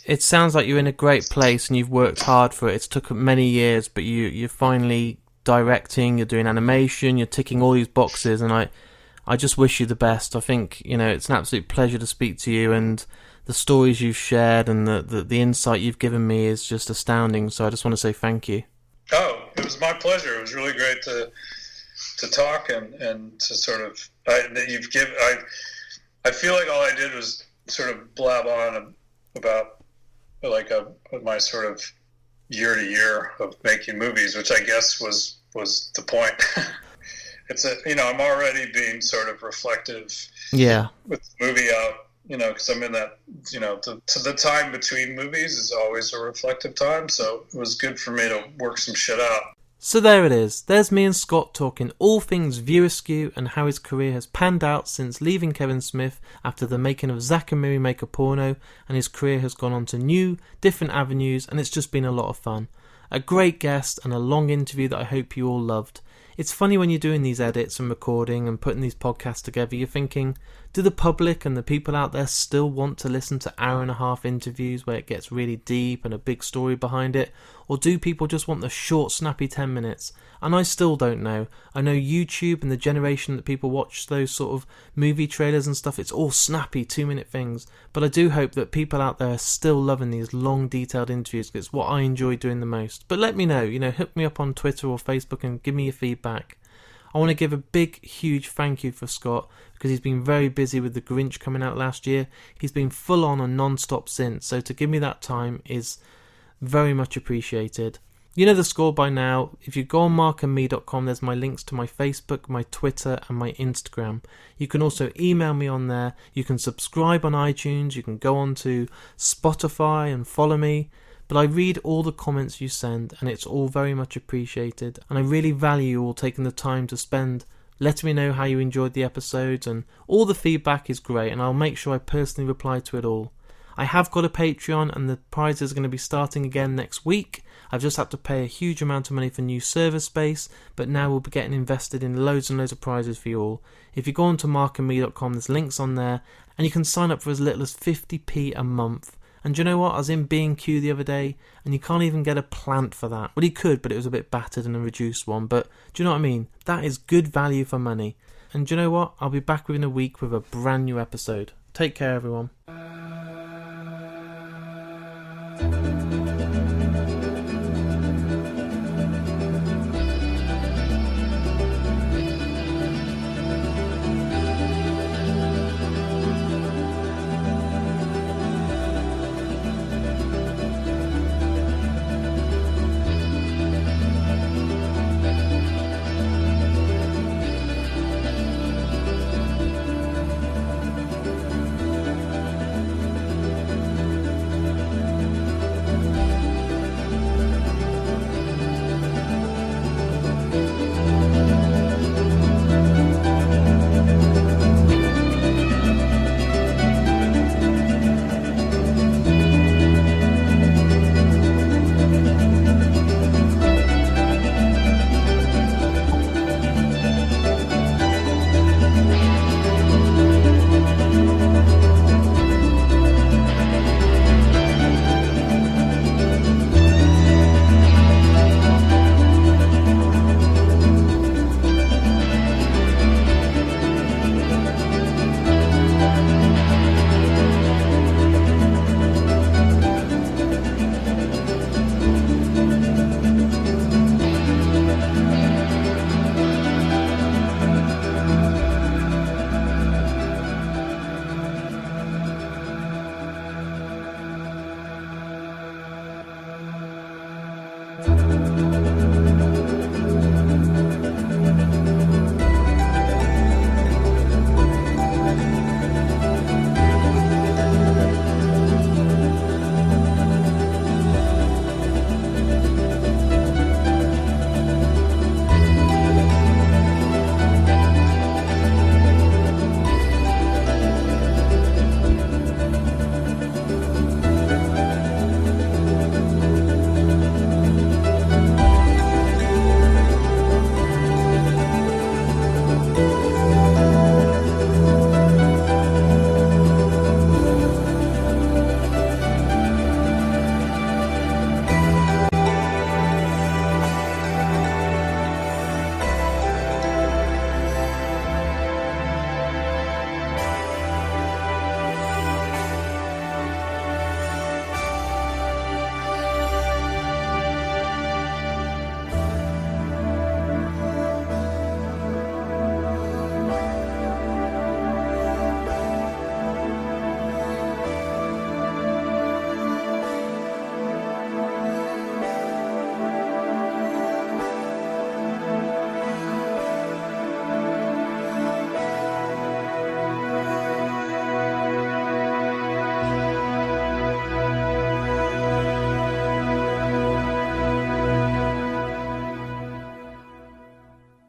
It sounds like you're in a great place and you've worked hard for it. It's took many years, but you're finally directing, you're doing animation, you're ticking all these boxes, and I just wish you the best. I think, it's an absolute pleasure to speak to you, and the stories you've shared and the insight you've given me is just astounding. So I just want to say thank you. Oh, it was my pleasure. It was really great to talk and to sort of I feel like all I did was sort of blab on about like my sort of year to year of making movies, which I guess was the point. I'm already being sort of reflective. Yeah. With the movie out, because I'm in that, the time between movies is always a reflective time. So it was good for me to work some shit out. So there it is. There's me and Scott talking all things Viewerskew and how his career has panned out since leaving Kevin Smith after the making of Zack and Miri Make a Porno, and his career has gone on to new, different avenues, and it's just been a lot of fun. A great guest and a long interview that I hope you all loved. It's funny when you're doing these edits and recording and putting these podcasts together, you're thinking, do the public and the people out there still want to listen to hour-and-a-half interviews where it gets really deep and a big story behind it? Or do people just want the short, snappy 10 minutes? And I still don't know. I know YouTube and the generation that people watch those sort of movie trailers and stuff, it's all snappy 2-minute things. But I do hope that people out there are still loving these long, detailed interviews, because it's what I enjoy doing the most. But let me know, hook me up on Twitter or Facebook and give me your feedback. I want to give a big, huge thank you for Scott, because he's been very busy with The Grinch coming out last year. He's been full on and non-stop since, so to give me that time is very much appreciated. You know the score by now. If you go on markandme.com, there's my links to my Facebook, my Twitter and my Instagram. You can also email me on there. You can subscribe on iTunes. You can go on to Spotify and follow me. But I read all the comments you send, and it's all very much appreciated. And I really value you all taking the time to spend letting me know how you enjoyed the episodes, and all the feedback is great, and I'll make sure I personally reply to it all. I have got a Patreon, and the prizes are going to be starting again next week. I've just had to pay a huge amount of money for new server space, but now we'll be getting invested in loads and loads of prizes for you all. If you go on to markandme.com, there's links on there, and you can sign up for as little as 50p a month. And do you know what? I was in B&Q the other day, and you can't even get a plant for that. Well, you could, but it was a bit battered and a reduced one. But do you know what I mean? That is good value for money. And do you know what? I'll be back within a week with a brand new episode. Take care, everyone.